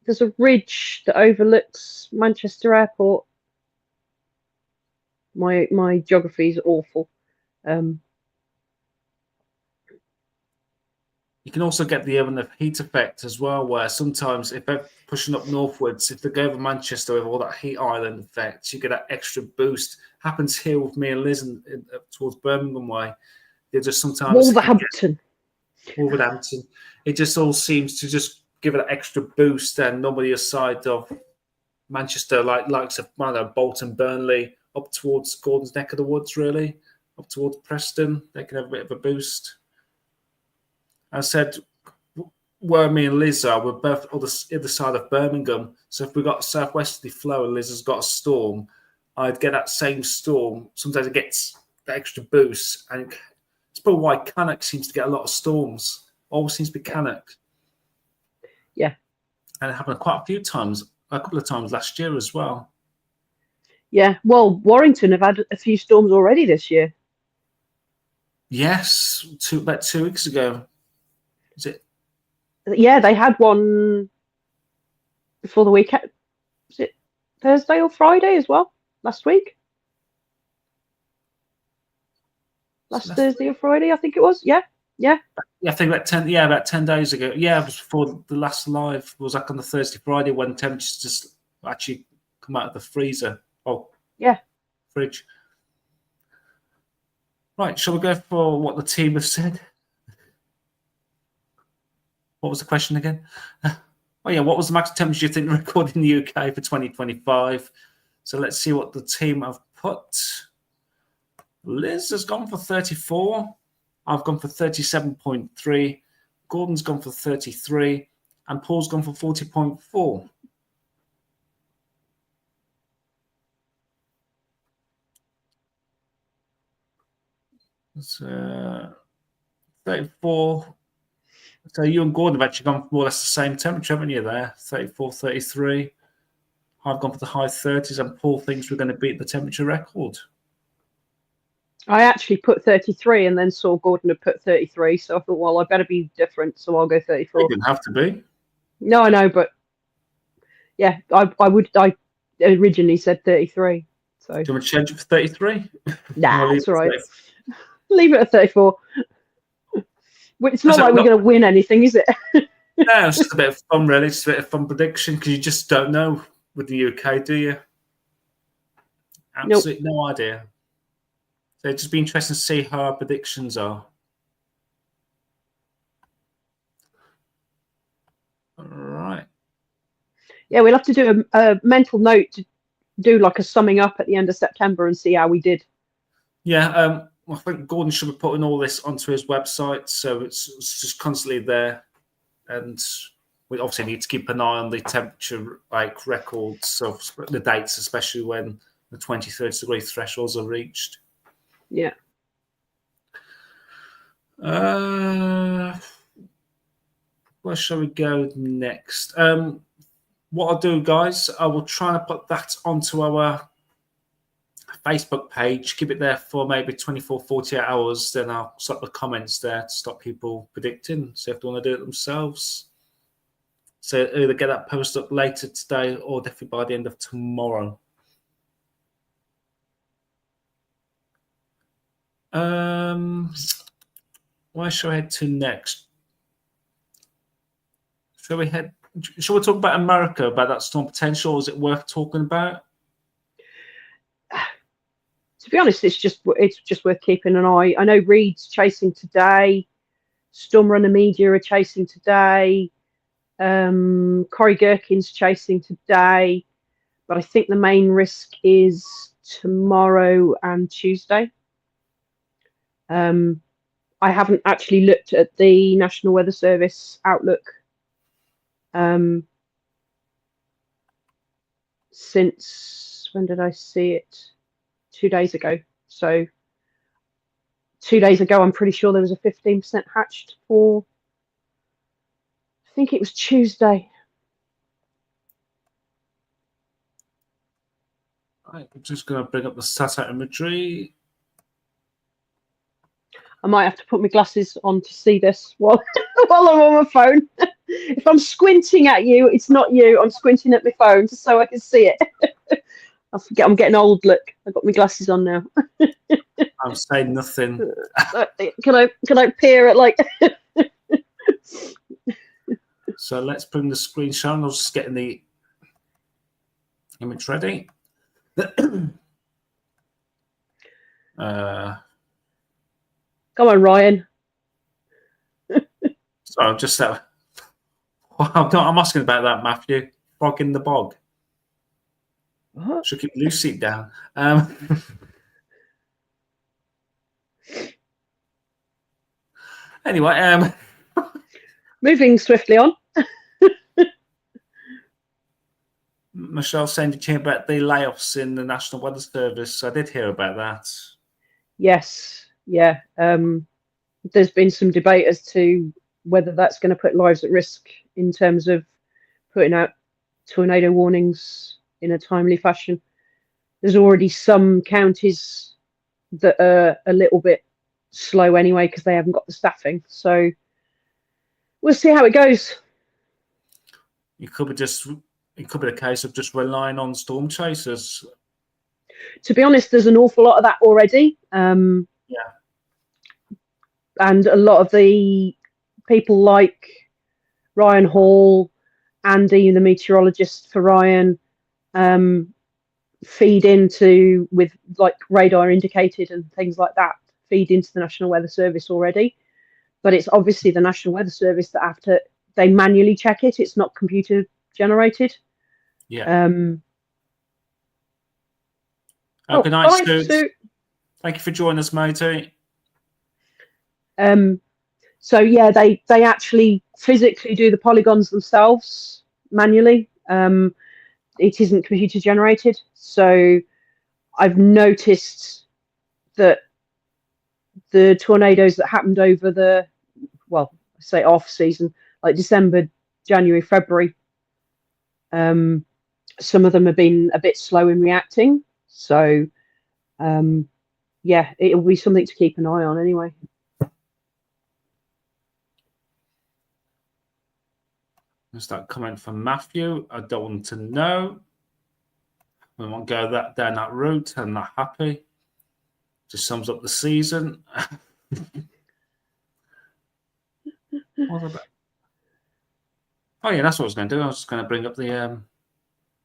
There's a ridge that overlooks Manchester Airport. My geography is awful. You can also get the heat effect as well, where sometimes if they're pushing up northwards, if they go over Manchester with all that heat island effect, you get that extra boost. Happens here with me and Liz towards Birmingham way. They just sometimes Wolverhampton. It just all seems to just give it an extra boost, and nobody aside of Manchester, likes of Bolton, Burnley, up towards Gordon's neck of the woods, really, up towards Preston, they can have a bit of a boost. I said, where me and Liz are, we're both on the other side of Birmingham. So if we've got a southwesterly flow and Liz has got a storm, I'd get that same storm. Sometimes it gets that extra boost. And it's probably why Cannock seems to get a lot of storms. Always seems to be Cannock. Yeah. And it happened quite a couple of times last year as well. Yeah. Well, Warrington have had a few storms already this year. Yes, about 2 weeks ago. Is it? Yeah, they had one before the weekend. Was it Thursday or Friday as well? Last week? Last Thursday or Friday, I think it was. Yeah. Yeah, I think about 10 days ago. Yeah, it was before the last live. It was like on the Thursday, Friday when temperatures just actually come out of the freezer. Oh, yeah. Fridge. Right, shall we go for what the team have said? What was the question again? Oh yeah, what was the max temperature you think the record in the UK for 2025? So let's see what the team have put. Liz has gone for 34. I've gone for 37.3. Gordon's gone for 33. And Paul's gone for 40.4. So 34. So you and Gordon have actually gone for more or less the same temperature, haven't you there? 34, 33. I've gone for the high 30s, and Paul thinks we're going to beat the temperature record. I actually put 33 and then saw Gordon had put 33, so I thought, well, I better be different, so I'll go 34. You didn't have to be. No, I know, but yeah, I originally said 33. So do you want to change it for 33? Nah, it's all right. Leave it at 34. It's not like we're going to win anything, is it? No, it's just a bit of fun, really. It's a bit of fun prediction because you just don't know with the UK, do you? Absolutely no idea. So it'd just be interesting to see how our predictions are. All right. Yeah, we'll have to do a mental note to do like a summing up at the end of September and see how we did. Yeah, I think Gordon should be putting all this onto his website, so it's just constantly there. And we obviously need to keep an eye on the temperature records of the dates, especially when the 20-30 degree thresholds are reached. Yeah. Where shall we go next? What I'll do, guys, I will try and put that onto our Facebook page, keep it there for maybe 24, 48 hours. Then I'll stop the comments there to stop people predicting. So if they want to do it themselves. So either get that post up later today or definitely by the end of tomorrow. Where shall I head to next? Shall we talk about America, about that storm potential? Is it worth talking about? To be honest, it's just worth keeping an eye. I know Reed's chasing today. Storm Runner Media are chasing today. Corey Gherkin's chasing today. But I think the main risk is tomorrow and Tuesday. I haven't actually looked at the National Weather Service Outlook since, when did I see it? 2 days ago. So 2 days ago, I'm pretty sure there was a 15% hatched for, I think it was Tuesday. Right, I'm just going to bring up the satellimetry. I might have to put my glasses on to see this while I'm on my phone. If I'm squinting at you, it's not you. I'm squinting at my phone just so I can see it. I forget I'm getting old. Look, I've got my glasses on now. I'm saying nothing. Can I peer at like? So let's bring the screen shot. I'm just getting the image ready. Come on, Ryan. So I'm just I'm asking about that, Matthew. Frog in the bog. What? Should keep Lucy down. Anyway, Moving swiftly on. Michelle saying to you about the layoffs in the National Weather Service. I did hear about that. Yes, yeah. There's been some debate as to whether that's going to put lives at risk in terms of putting out tornado warnings in a timely fashion. There's already some counties that are a little bit slow anyway because they haven't got the staffing. So we'll see how it goes. It could be the case of just relying on storm chasers. To be honest, there's an awful lot of that already. Yeah. And a lot of the people like Ryan Hall, Andy, the meteorologist for Ryan, feed into with like radar indicated and things like that, feed into the National Weather Service already. But it's obviously the National Weather Service that they manually check it. It's not computer generated. Yeah. Good night, Stu. Thank you for joining us, matey. So yeah, they actually physically do the polygons themselves manually. It isn't computer generated. So I've noticed that the tornadoes that happened over the, well, say off season, like December, January, February, some of them have been a bit slow in reacting. So yeah, it'll be something to keep an eye on anyway. There's that comment from Matthew. I don't want to know. We won't go down that route. I'm not happy. Just sums up the season. What about? Oh yeah, that's what I was going to do. I was just going to bring up the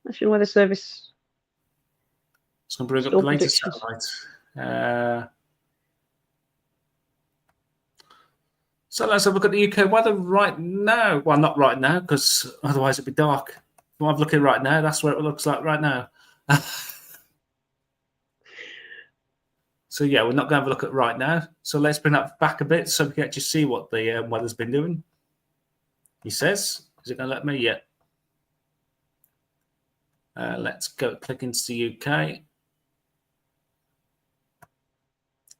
National Weather Service. I was going to bring up the latest satellite. So let's have a look at the UK weather right now. Well, not right now, because otherwise it'd be dark. If I'm looking right now, that's what it looks like right now. So yeah, we're not going to have a look at right now. So let's bring that back a bit so we can actually see what the weather's been doing. He says, is it going to let me yet? Let's go click into the UK.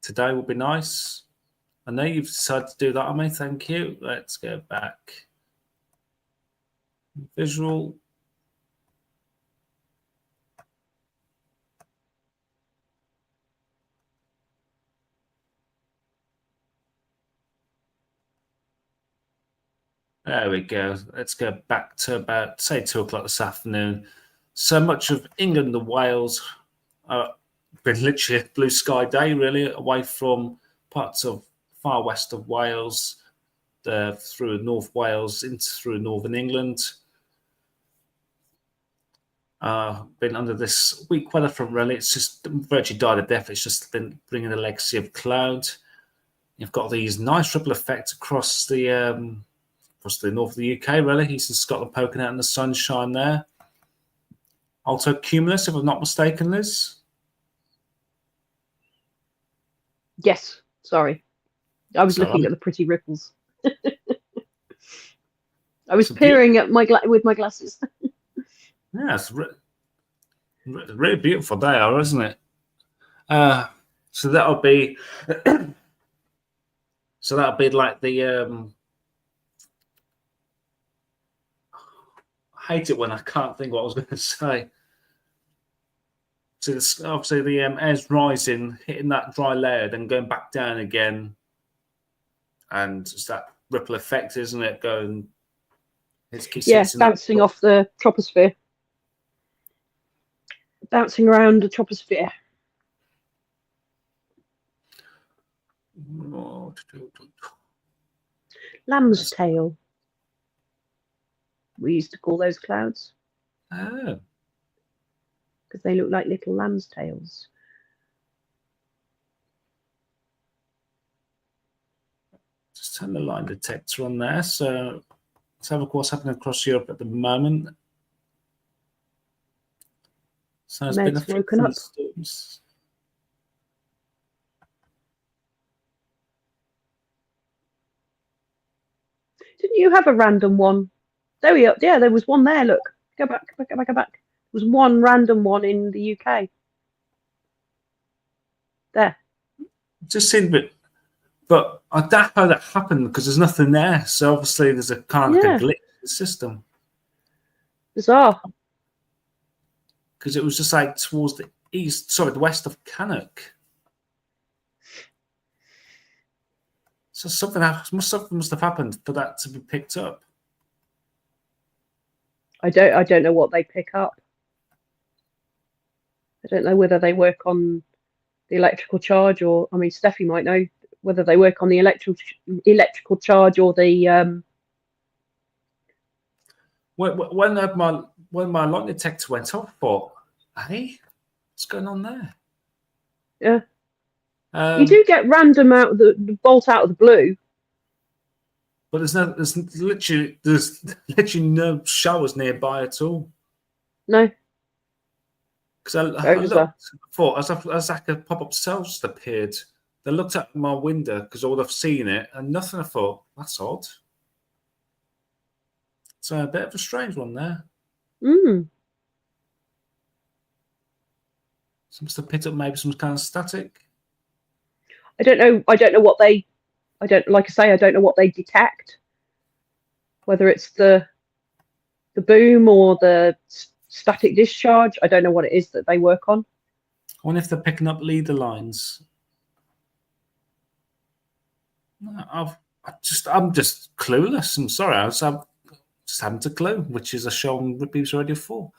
Today will be nice. I know you've decided to do that on me. Thank you. Let's go back. Visual. There we go. Let's go back to about, say, 2 o'clock this afternoon. So much of England and Wales been literally a blue sky day, really, away from parts of far west of Wales, through North Wales, through northern England. Been under this weak weather front, really. It's just virtually died a death. It's just been bringing the legacy of cloud. You've got these nice ripple effects across the north of the UK, really. Eastern Scotland poking out in the sunshine there. Alto cumulus, if I'm not mistaken, Liz. Yes, Sorry, I was So looking at the pretty ripples. I was it's peering at with my glasses. yeah, it's really beautiful they are, isn't it? So that'll be like the I hate it when I can't think what I was going to say. So it's obviously the air's rising, hitting that dry layer, then going back down again, and it's that ripple effect, isn't it? Going, it keeps Yeah, hitting that. bouncing off the troposphere, bouncing around the troposphere. Lamb's tail. We used to call those clouds Oh, because they look like little lamb's tails. just turn the line detector on there. So let's have a look what's happening across Europe at the moment. So there's been a Meg's few woken up. thunderstorms. Didn't you have a random one? There we are. Yeah, there was one there. Look, go back. There was one random one in the UK. There. It just seemed a bit, but I don't know how that happened because there's nothing there. So obviously there's a kind of like a glitch in the system. Bizarre. Because it was just like towards the west of Cannock. So something must have happened for that to be picked up. I don't know what they pick up. I don't know whether they work on the electrical charge or, I mean, Steffi might know whether they work on the electrical charge or the. When my light detector went off, I thought, hey, what's going on there? Yeah. You do get random the bolt out of the blue. But there's literally no showers nearby at all. No. Because I thought as like a pop-up cell just appeared. They looked at my window because all I've seen it and nothing. I thought, that's odd. So a bit of a strange one there. Mm. So must have picked up maybe some kind of static. I don't know what they. I don't know what they detect. Whether it's the boom or the static discharge, I don't know what it is that they work on. I wonder if they're picking up leader lines. I'm just clueless. I'm sorry. I just haven't a clue, which is a show on BBC Radio 4.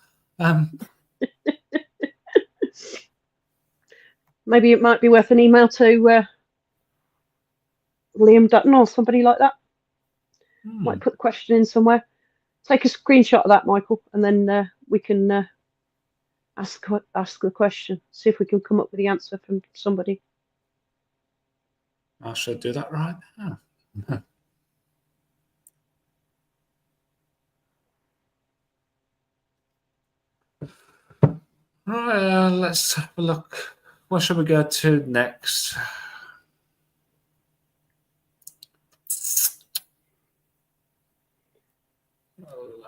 Maybe it might be worth an email to Liam Dutton or somebody like that. Might put the question in somewhere. Take a screenshot of that, Michael, and then we can ask the question. See if we can come up with the answer from somebody. I should do that right now. Right, let's have a look. What shall we go to next?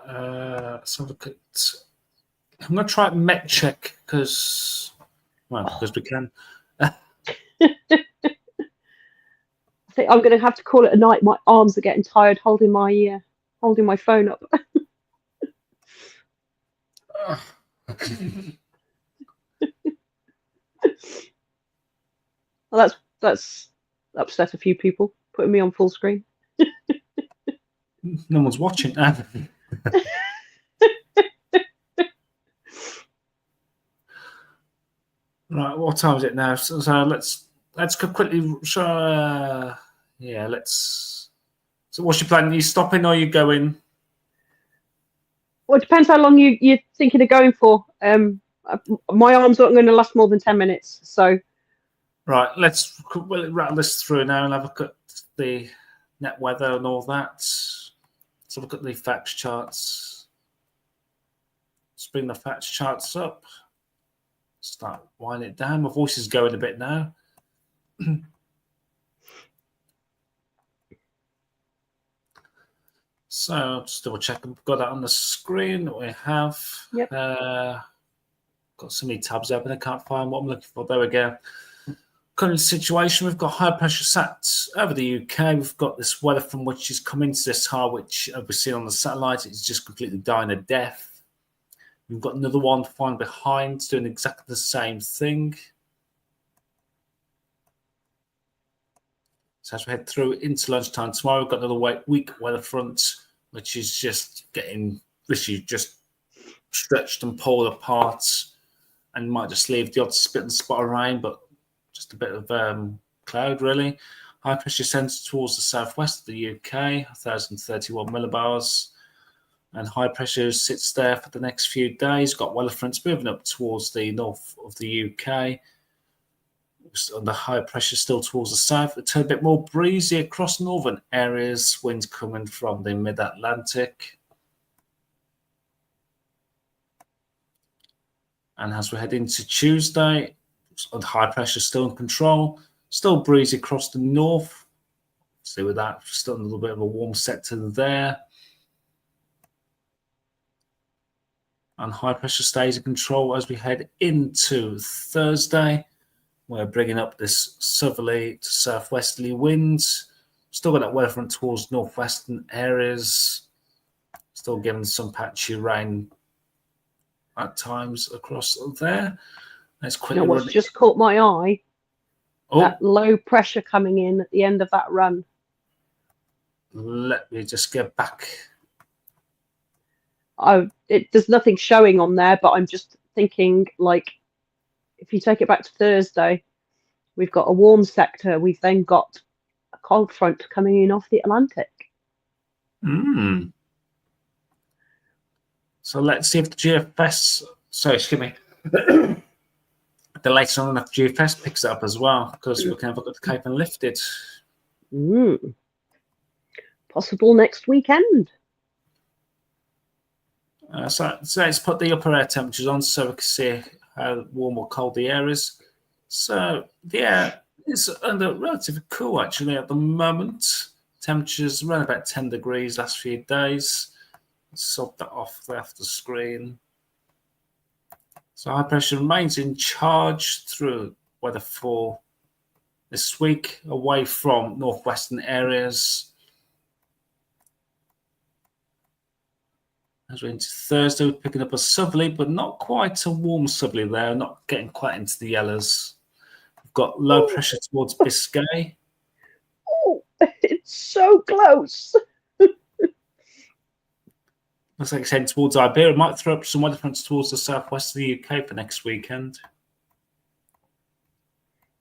Let's have a look at. I'm going to try Met Check because we can. I think I'm going to have to call it a night. My arms are getting tired holding my phone up. Well, that's upset a few people, putting me on full screen. No one's watching. Right, what time is it now? So let's go quickly. Let's. So, what's your plan? Are you stopping or are you going? Well, it depends how long you're thinking of going for. My arms aren't going to last more than 10 minutes, so. Right, let's rattle this through now and have a look at the net weather and all that. Let's have a look at the facts charts. Let's bring the facts charts up. Start winding it down. My voice is going a bit now. So just double check. I've got that on the screen. We have got so many tabs open. I can't find what I'm looking for. There we go. Current situation, we've got high pressure sat over the UK. We've got this weather from which is coming to this high, which we've seen on the satellite. It's just completely dying a death. We've got another one flying behind, doing exactly the same thing. So as we head through into lunchtime tomorrow, we've got another weak weather front, which is just getting literally just stretched and pulled apart, and might just leave the odd spit and spot of rain, but just a bit of cloud, really. High pressure centre towards the southwest of the UK, 1,031 millibars. And high pressure sits there for the next few days. Got weather fronts moving up towards the north of the UK. The high pressure still towards the south. It's a bit more breezy across northern areas. Winds coming from the mid-Atlantic. And as we head into Tuesday, the high pressure still in control. Still breezy across the north. See with that, still a little bit of a warm sector there. And high pressure stays in control as we head into Thursday. We're bringing up this southerly to southwesterly winds. Still got that weather front towards northwestern areas. Still getting some patchy rain at times across there. Let's quickly what's just caught my eye? That low pressure coming in at the end of that run. Let me just get back. There's nothing showing on there, but I'm just thinking, like, if you take it back to Thursday, we've got a warm sector. We've then got a cold front coming in off the Atlantic. So let's see if the GFS, sorry, excuse me, the latest on enough GFS picks it up as well, because we can have a look at the Cape and lifted. Possible next weekend. So let's put the upper air temperatures on so we can see how warm or cold the air is. So the air is under relatively cool actually at the moment. Temperatures around about 10 degrees last few days. Let's sort that off the screen. So high pressure remains in charge through weather for this week, away from northwestern areas. As we're into Thursday, we're picking up a southerly, but not quite a warm southerly there, not getting quite into the yellows. We've got low pressure towards Biscay. Oh, it's so close. Looks like it's heading towards Iberia. Might throw up some weather fronts towards the southwest of the UK for next weekend.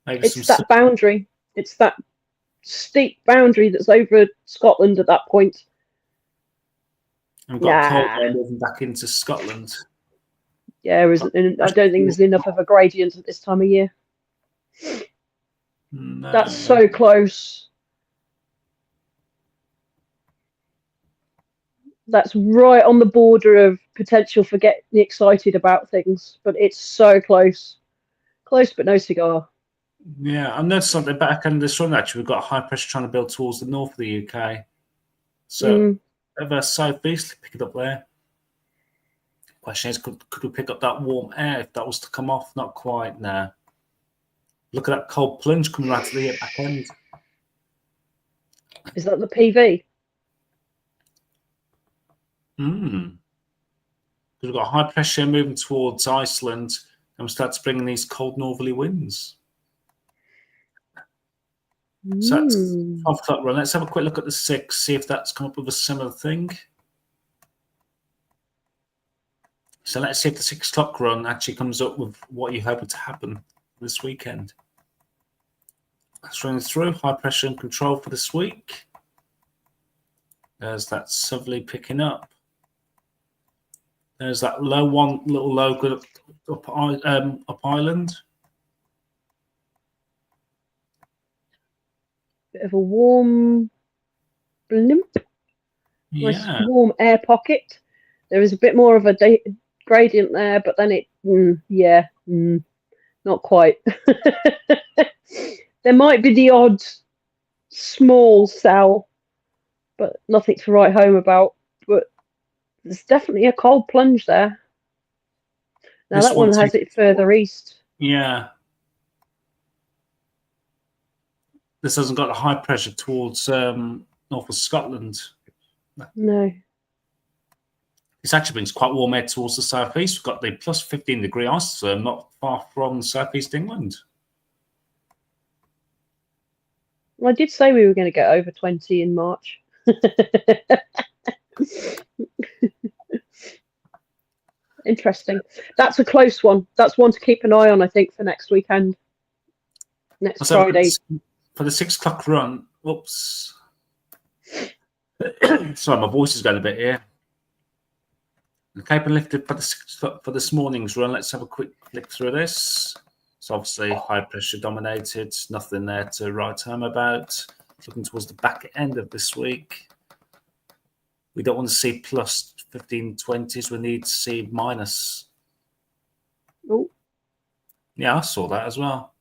Maybe it's that boundary. It's that steep boundary that's over Scotland at that point. And we've got cold air moving back into Scotland. Yeah, I don't think there's enough of a gradient at this time of year. No. That's so close. That's right on the border of potential for getting excited about things, but it's so close. Close, but no cigar. Yeah, I noticed something back in this run, actually. We've got high pressure trying to build towards the north of the UK. So, over southeast, pick it up there. Question is, could we pick up that warm air if that was to come off? Not quite, no. Look at that cold plunge coming right to the back end. Is that the PV? We've got high pressure moving towards Iceland, and we start to bring in these cold northerly winds. So that's 12 o'clock run. Let's have a quick look at the 6, see if that's come up with a similar thing. So let's see if the 6 o'clock run actually comes up with what you're hoping to happen this weekend. That's running through. High pressure and control for this week. There's that southerly picking up. There's that low one, little low good up island. Bit of a warm blimp. Yeah. Nice warm air pocket. There is a bit more of a gradient there, but then not quite. There might be the odd small cell but nothing to write home about. But there's definitely a cold plunge there. Now This that one has it further east. Yeah. This hasn't got a high pressure towards north of Scotland. No. It's actually been quite warm air towards the southeast. We've got the plus 15-degree ice zone not far from southeast England. Well, I did say we were going to get over 20 in March. Interesting. That's a close one. That's one to keep an eye on, I think, for next weekend. Next Friday. For the 6 o'clock run, whoops. Sorry, my voice is going a bit here. The Cape and lifted for this morning's run. Let's have a quick flick through this. It's obviously high pressure dominated. Nothing there to write home about. Looking towards the back end of this week. We don't want to see plus 15-20s. We need to see minus. Oh. Yeah, I saw that as well.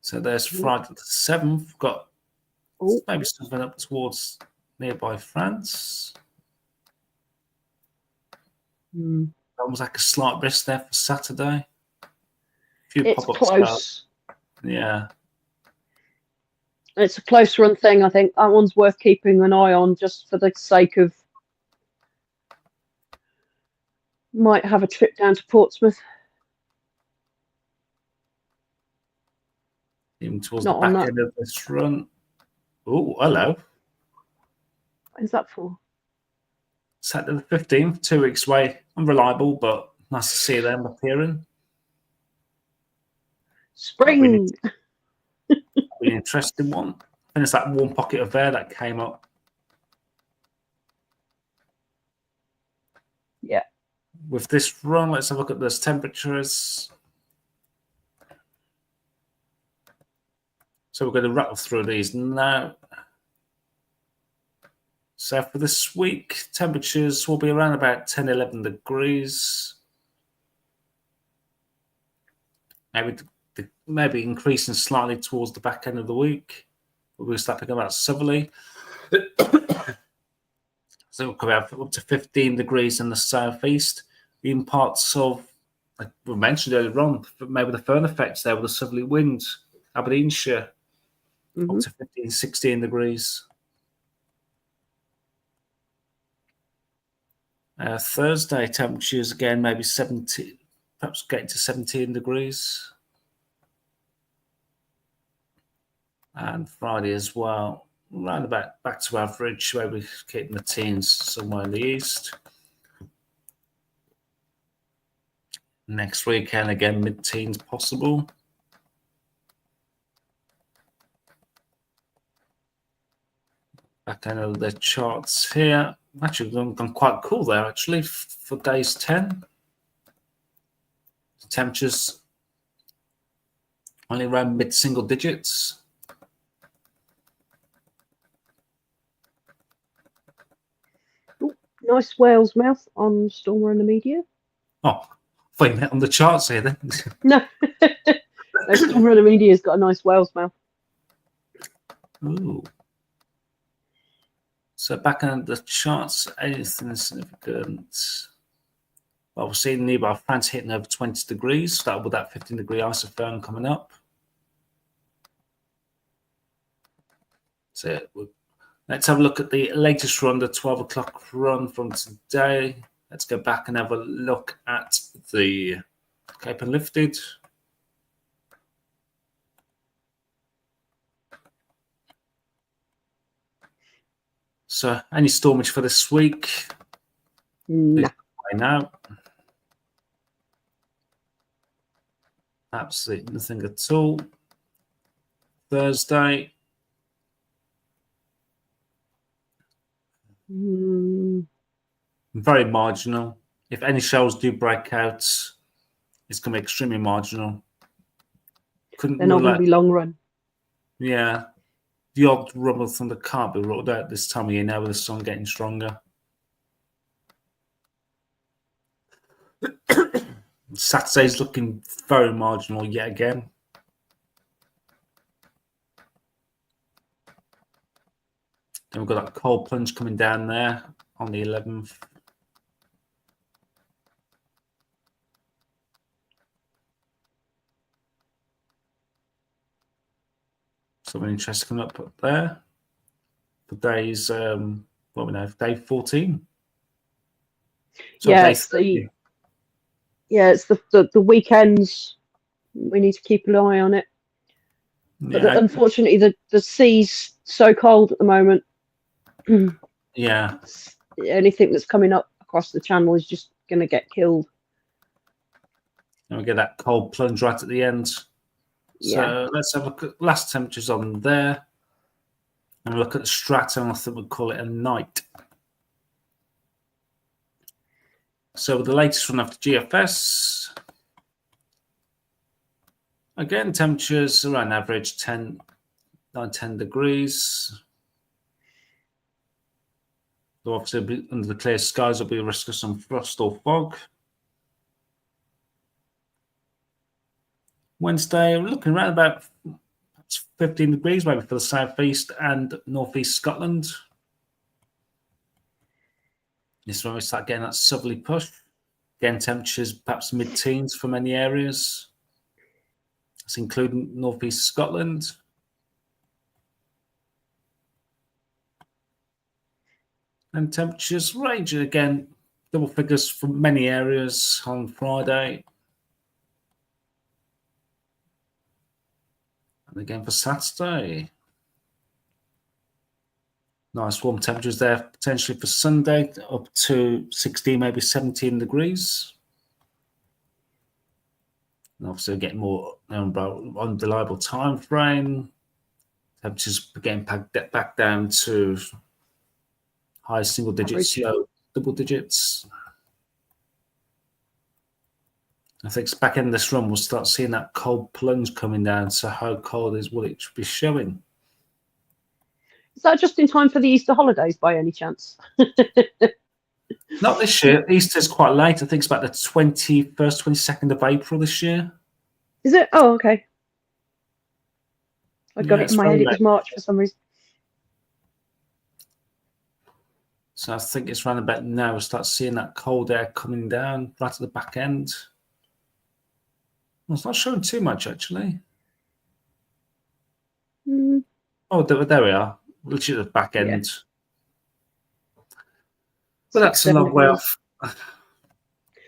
So there's Friday the 7th. We've got maybe something up towards nearby France. Almost like a slight risk there for Saturday. It's close. Yeah. It's a close run thing, I think. That one's worth keeping an eye on just for the sake of might have a trip down to Portsmouth. Even towards the back end of this run. Oh, hello. What is that for? Saturday the 15th, 2 weeks away. Unreliable, but nice to see them appearing. Spring. An interesting one. And it's that warm pocket of air that came up. Yeah. With this run, let's have a look at those temperatures. So we're going to rattle through these now. So for this week, temperatures will be around about 10, 11 degrees. Maybe increasing slightly towards the back end of the week. We'll start picking about southerly. So we'll come out up to 15 degrees in the southeast. In parts of, like we mentioned earlier on, maybe the Fern effects there with the southerly winds. Aberdeenshire, up to 15, 16 degrees. Thursday temperatures again, maybe 17, perhaps getting to 17 degrees. And Friday as well, around about back to average, where we're keeping the teens somewhere in the east. Next weekend, again, mid-teens possible. Back end of the charts here. Actually, gone quite cool there, actually, for days 10. The temperatures only around mid-single digits. Ooh, nice whale's mouth on Stormer and the Media. Oh, I thought you meant on the charts here then. No. Stormer and the Media's got a nice whale's mouth. Ooh. So back on the charts, anything significant? Well, we're seeing nearby France hitting over 20 degrees. Start with that 15-degree isotherm coming up. So let's have a look at the latest run, the 12 o'clock run from today. Let's go back and have a look at the Cape and lifted. So any stormage for this week? No. By now. Absolutely nothing at all. Thursday. Very marginal. If any shells do break out, it's going to be extremely marginal. They're not going to be long run. Yeah. The odd rumble thunder can't be ruled out this time of year now with the sun getting stronger. 7 Saturday's looking very marginal yet again. Then we've got that cold plunge coming down there on the 11th. Something interesting coming up there. For days, what we know, day 14. So yeah, day it's 30. it's the weekends. We need to keep an eye on it. But Yeah, unfortunately, the sea's so cold at the moment. yeah. Anything that's coming up across the channel is just going to get killed. And we get that cold plunge right at the end. Yeah. So let's have a look at last temperatures on there. And look at the stratum. I think we'd call it a night. So with the latest one after GFS, again, temperatures around average 10 degrees. So obviously, under the clear skies, there'll be a risk of some frost or fog. Wednesday, we're looking around about 15 degrees, maybe for the southeast and northeast Scotland. This is when we start getting that southerly push. Again, temperatures perhaps mid-teens for many areas. That's including northeast Scotland. And temperatures range again, double figures for many areas on Friday. And again for Saturday. Nice warm temperatures there, potentially for Sunday, up to 16, maybe 17 degrees. And obviously getting more unreliable time frame. Temperatures getting back down to high single digits, low double digits. I think back in this run, we'll start seeing that cold plunge coming down. So how cold will it be showing? Is that just in time for the Easter holidays by any chance? Not this year. Easter's quite late. I think it's about the 21st, 22nd of April this year. Is it? Oh, okay. I got it in my head. Late. It was March for some reason. So I think it's around about now. We'll start seeing that cold air coming down right at the back end. Well, it's not showing too much, actually. Mm. Oh, there we are. Literally at the back end. Yeah. But that's a long way off.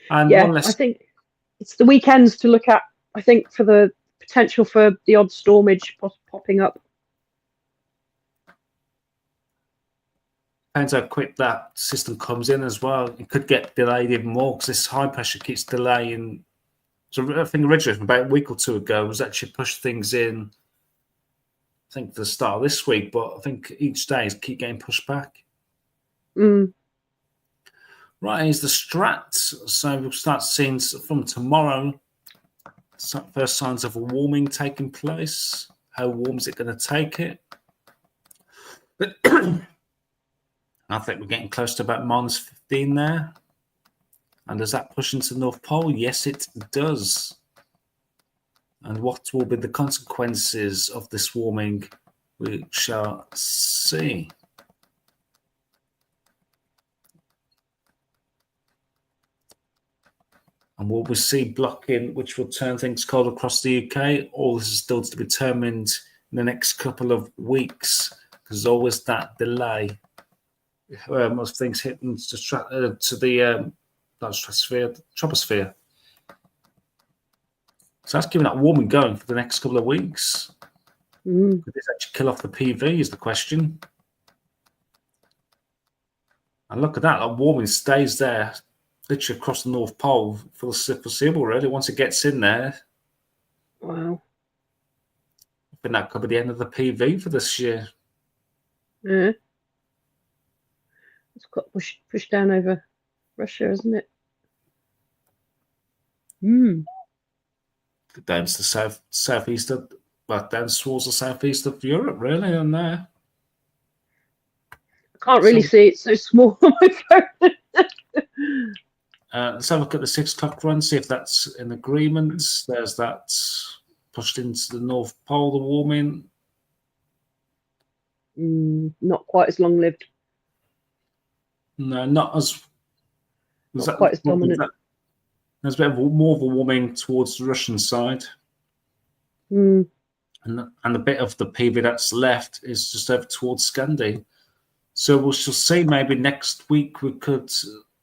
And yeah, I think it's the weekends to look at, I think, for the potential for the odd stormage popping up. Depends how quick that system comes in as well. It could get delayed even more because this high pressure keeps delaying. So I think originally, about a week or two ago, was actually pushed things in, I think, for the start of this week, but I think each day is keep getting pushed back. Mm. Right, here's the strat. So we'll start seeing from tomorrow first signs of a warming taking place. How warm is it going to take it? But I think we're getting close to about minus 15 there. And does that push into the North Pole? Yes, it does. And what will be the consequences of this warming? We shall see. And will we see blocking, which will turn things cold across the UK? All this is still to be determined in the next couple of weeks, because there's always that delay of things hitting to the stratosphere, troposphere. So that's giving that warming going for the next couple of weeks. Mm. Could this actually kill off the PV is the question. And look at that, that warming stays there, literally across the North Pole for the foreseeable, really. Once it gets in there, wow. I think that could be the end of the PV for this year. Yeah. It's got pushed down over Russia, isn't it? Mm. Down to the southeast of, well, down towards the southeast of Europe, really, on there. I can't really see it, so small on my phone. Let's have a look at the 6 o'clock run, see if that's in agreement. There's that pushed into the North Pole, the warming. Not quite as long lived. No, not as. Not quite as dominant. There's a bit of more of a warming towards the Russian side. Mm. And a bit of the PV that's left is just over towards Scandi. So we shall see. Maybe next week we could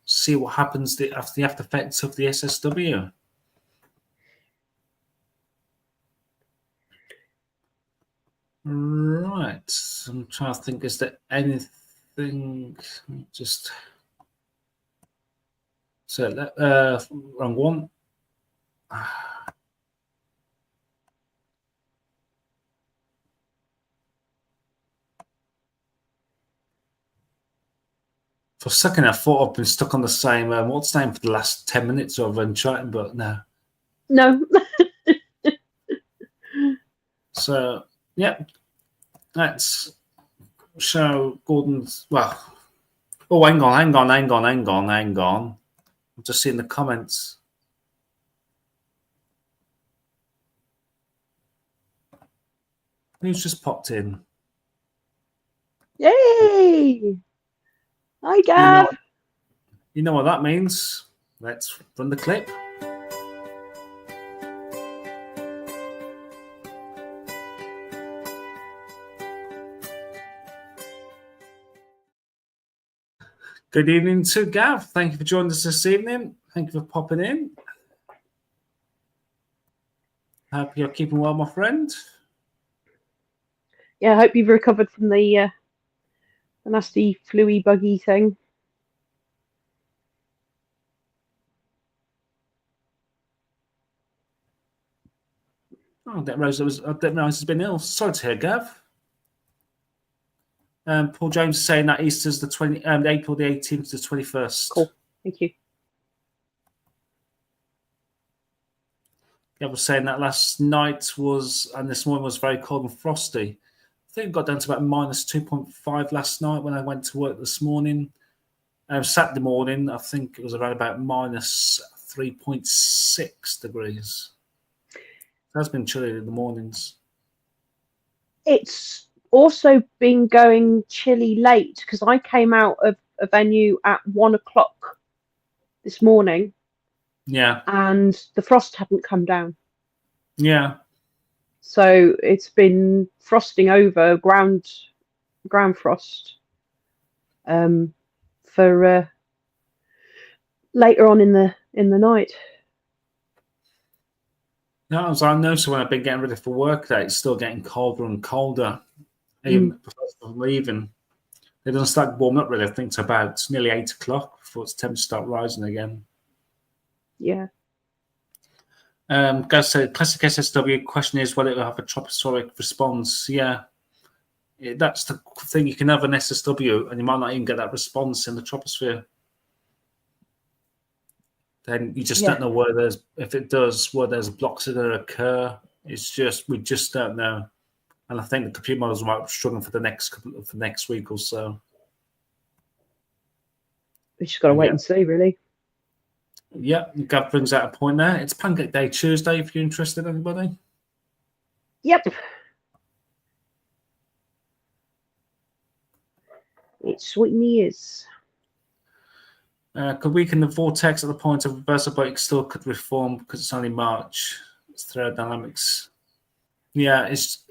see what happens after the after effects of the SSW. Right. I'm trying to think. Is there anything? Just so wrong one. For a second, I thought I've been stuck on the same what's the name for the last 10 minutes of chatting, but no. No. So, yeah, let's show Gordon's. Well, oh, hang on. I'm just seeing the comments. Who's just popped in? Yay! Hi, Gav. You know what that means. Let's run the clip. Good evening to Gav. Thank you for joining us this evening. Thank you for popping in. Hope you're keeping well, my friend. Yeah, I hope you've recovered from the nasty fluey buggy thing. Oh, I didn't realise he's been ill. Sorry to hear, Gav. Paul James is saying that Easter's the April the 18th to the 21st. Cool. Thank you. Gav was saying that last night and this morning was very cold and frosty. I think it got down to about minus 2.5 last night when I went to work this morning. Saturday morning, I think it was around about minus 3.6 degrees. It has been chilly in the mornings. It's also been going chilly late because I came out of a venue at 1 o'clock this morning. Yeah. And the frost hadn't come down. Yeah. So it's been frosting over ground frost for later on in the night. No, as I noticed when I've been getting ready for work that it's still getting colder and colder. Even before I'm leaving. It doesn't start warming up really, I think, to about nearly 8 o'clock before it's temperature start rising again. Yeah. Guys say classic SSW question is whether it will have a tropospheric response. Yeah. That's the thing. You can have an SSW and you might not even get that response in the troposphere. Then you just don't know where if it does, where there's blocks that occur. It's just, we just don't know. And I think the computer models might be struggling for the next week or so. We just got to wait and see, really. Yeah, Gav brings out a point there. It's Pancake Day Tuesday if you're interested, anybody. Yep. It certainly is. Could weaken the vortex at the point of reversal, but it still could reform because it's only March. It's thermodynamics. Yeah, it's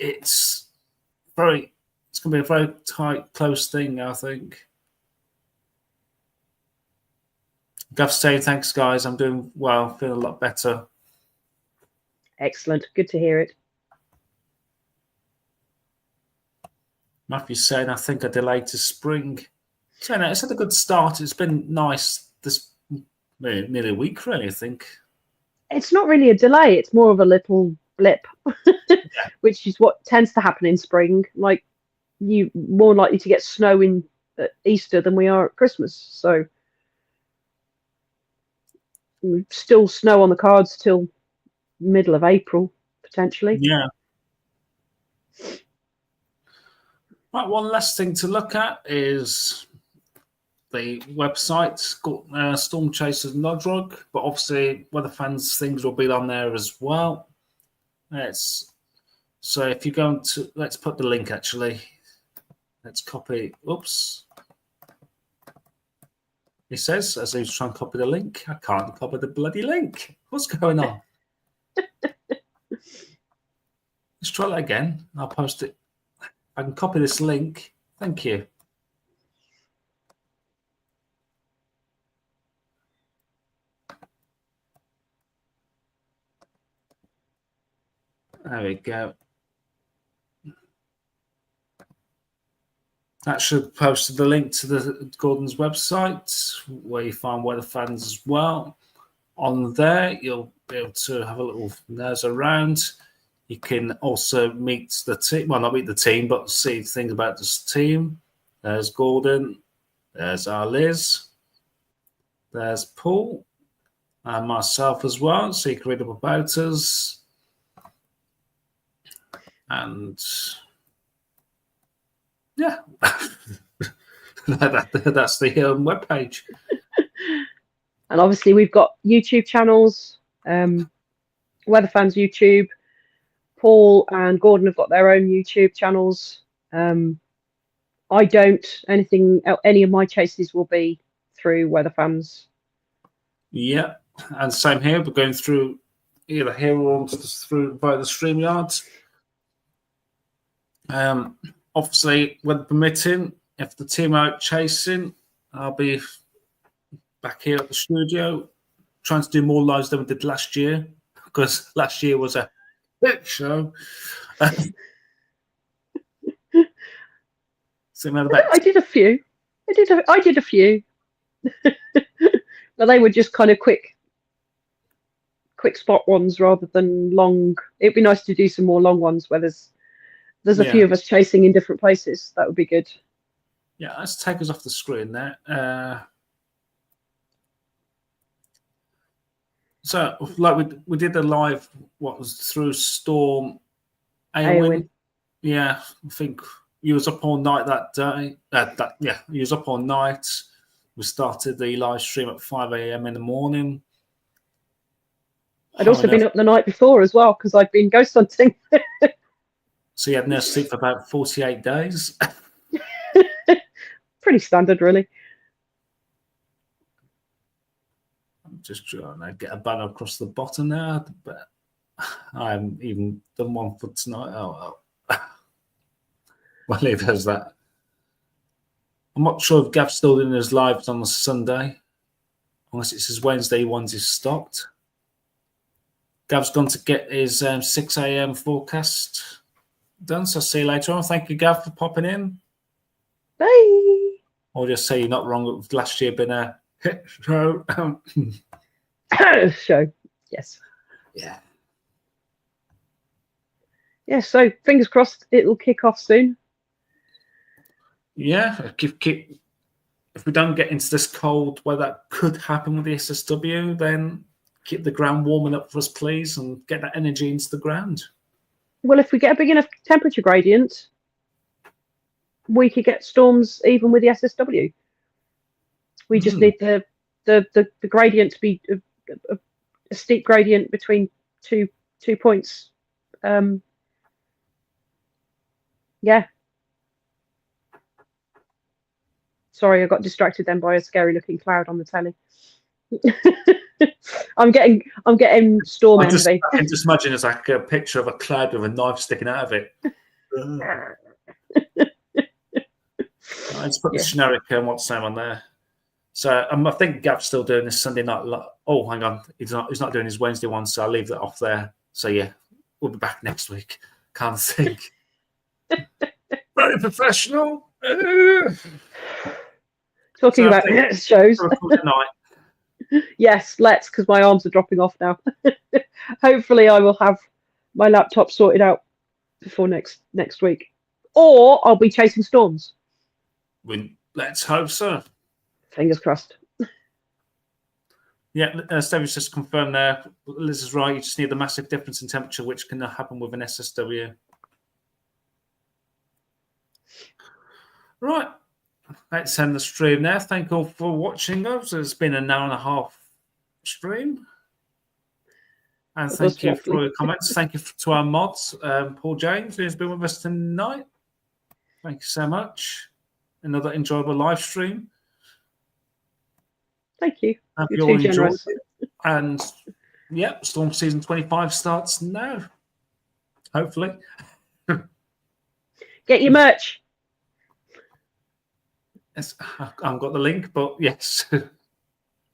going to be a very tight, close thing, I think. Gav saying, thanks, guys. I'm doing well, feeling a lot better. Excellent. Good to hear it. Matthew's saying, I think a delay to spring. So, no, it's had a good start. It's been nice this nearly a week, really, I think. It's not really a delay. It's more of a little blip, which is what tends to happen in spring. Like, you're more likely to get snow in at Easter than we are at Christmas. So, still snow on the cards till middle of April, potentially. Yeah. Right, one last thing to look at is the website, Storm Chasers Nodrog, but obviously Weather Fans things will be on there as well. So if you're going to, let's put the link actually. Let's copy. Oops. He says, as he's trying to copy the link, I can't copy the bloody link. What's going on? Let's try that again. I'll post it. I can copy this link. Thank you. There we go. That should post the link to the Gordon's website, where you find Weather Fans as well. On there, you'll be able to have a little nose around. You can also meet the team. Well, not meet the team, but see things about this team. There's Gordon. There's our Liz. There's Paul. And myself as well. So you can read up about us. And yeah, that's the webpage. And obviously we've got YouTube channels, Weather Fans YouTube. Paul and Gordon have got their own YouTube channels. I don't. Any of my chases will be through Weather Fans. Yeah, and same here. We're going through either here or through by the StreamYard. Obviously, when permitting, if the team are out chasing, I'll be back here at the studio trying to do more lives than we did last year, because last year was a hit show. I did a few. I did a few. But they were just kind of quick spot ones rather than long. It'd be nice to do some more long ones where there's a few of us chasing in different places. That would be good. Yeah, let's take us off the screen there. So, like we did a live, what was through Storm Awen. Yeah, I think he was up all night that day. He was up all night. We started the live stream at 5 a.m. in the morning. I'd also been up the night before as well because I'd been ghost hunting. So you had no sleep for about 48 days? Pretty standard, really. I'm just trying to get a banner across the bottom there, but I haven't even done one for tonight. Oh, well. We'll leave it as that. I'm not sure if Gav's still doing his lives on a Sunday, unless it's his Wednesday ones he's stopped. Gav's gone to get his 6 a.m. forecast done, so I'll see you later on. Thank you, Gav, for popping in. Bye. Or just say you're not wrong. With last year been a hit show. Show, yes. Yeah. Yeah, so fingers crossed it'll kick off soon. Yeah, if we don't get into this cold where that could happen with the SSW, then keep the ground warming up for us, please, and get that energy into the ground. Well, if we get a big enough temperature gradient, we could get storms even with the SSW. We just need the gradient to be a steep gradient between two points. Yeah. Sorry, I got distracted then by a scary looking cloud on the telly. I'm getting storm envy. I can just imagine it's like a picture of a cloud with a knife sticking out of it. Let's put the generic what's the name on there. So I think Gav's still doing this Sunday night. Oh, hang on, he's not doing his Wednesday one, so I'll leave that off there. So yeah, we'll be back next week. Can't think. Very professional. Talking about shows. Yes, let's, because my arms are dropping off now. Hopefully I will have my laptop sorted out before next week. Or I'll be chasing storms. Let's hope so. Fingers crossed. Yeah, Stevie's just confirmed there. Liz is right. You just need a massive difference in temperature, which can happen with an SSW. Right. let's end the stream now. Thank you all for watching us. It's been an hour and a half stream. And thank you for your comments. Thank you to our mods, Paul James, who's been with us tonight. Thank you so much. Another enjoyable live stream. Thank you. Hope You're you too all generous. enjoyed it. And yeah, Storm Season 25 starts now. Hopefully. Get your merch. Yes, I haven't got the link, but yes.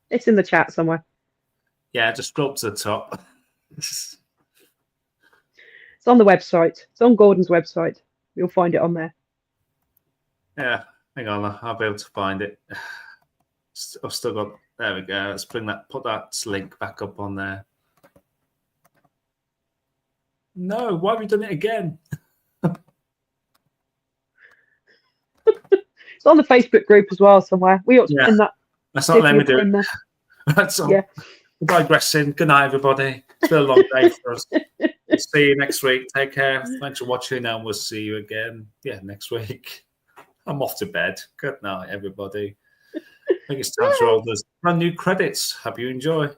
It's in the chat somewhere. Yeah, just scroll to the top. It's on the website. It's on Gordon's website. You'll find it on there. Yeah, hang on, I'll be able to find it. I've still got. There we go. Let's put that link back up on there. No, why have we done it again? It's on the Facebook group as well somewhere. We ought to pin that. That's not letting me do it. That's all. Yeah. We're digressing. Good night, everybody. It's been a long day for us. We'll see you next week. Take care. Thanks for watching, and we'll see you again. Yeah, next week. I'm off to bed. Good night, everybody. I think it's time for all those brand new credits. Hope you enjoy.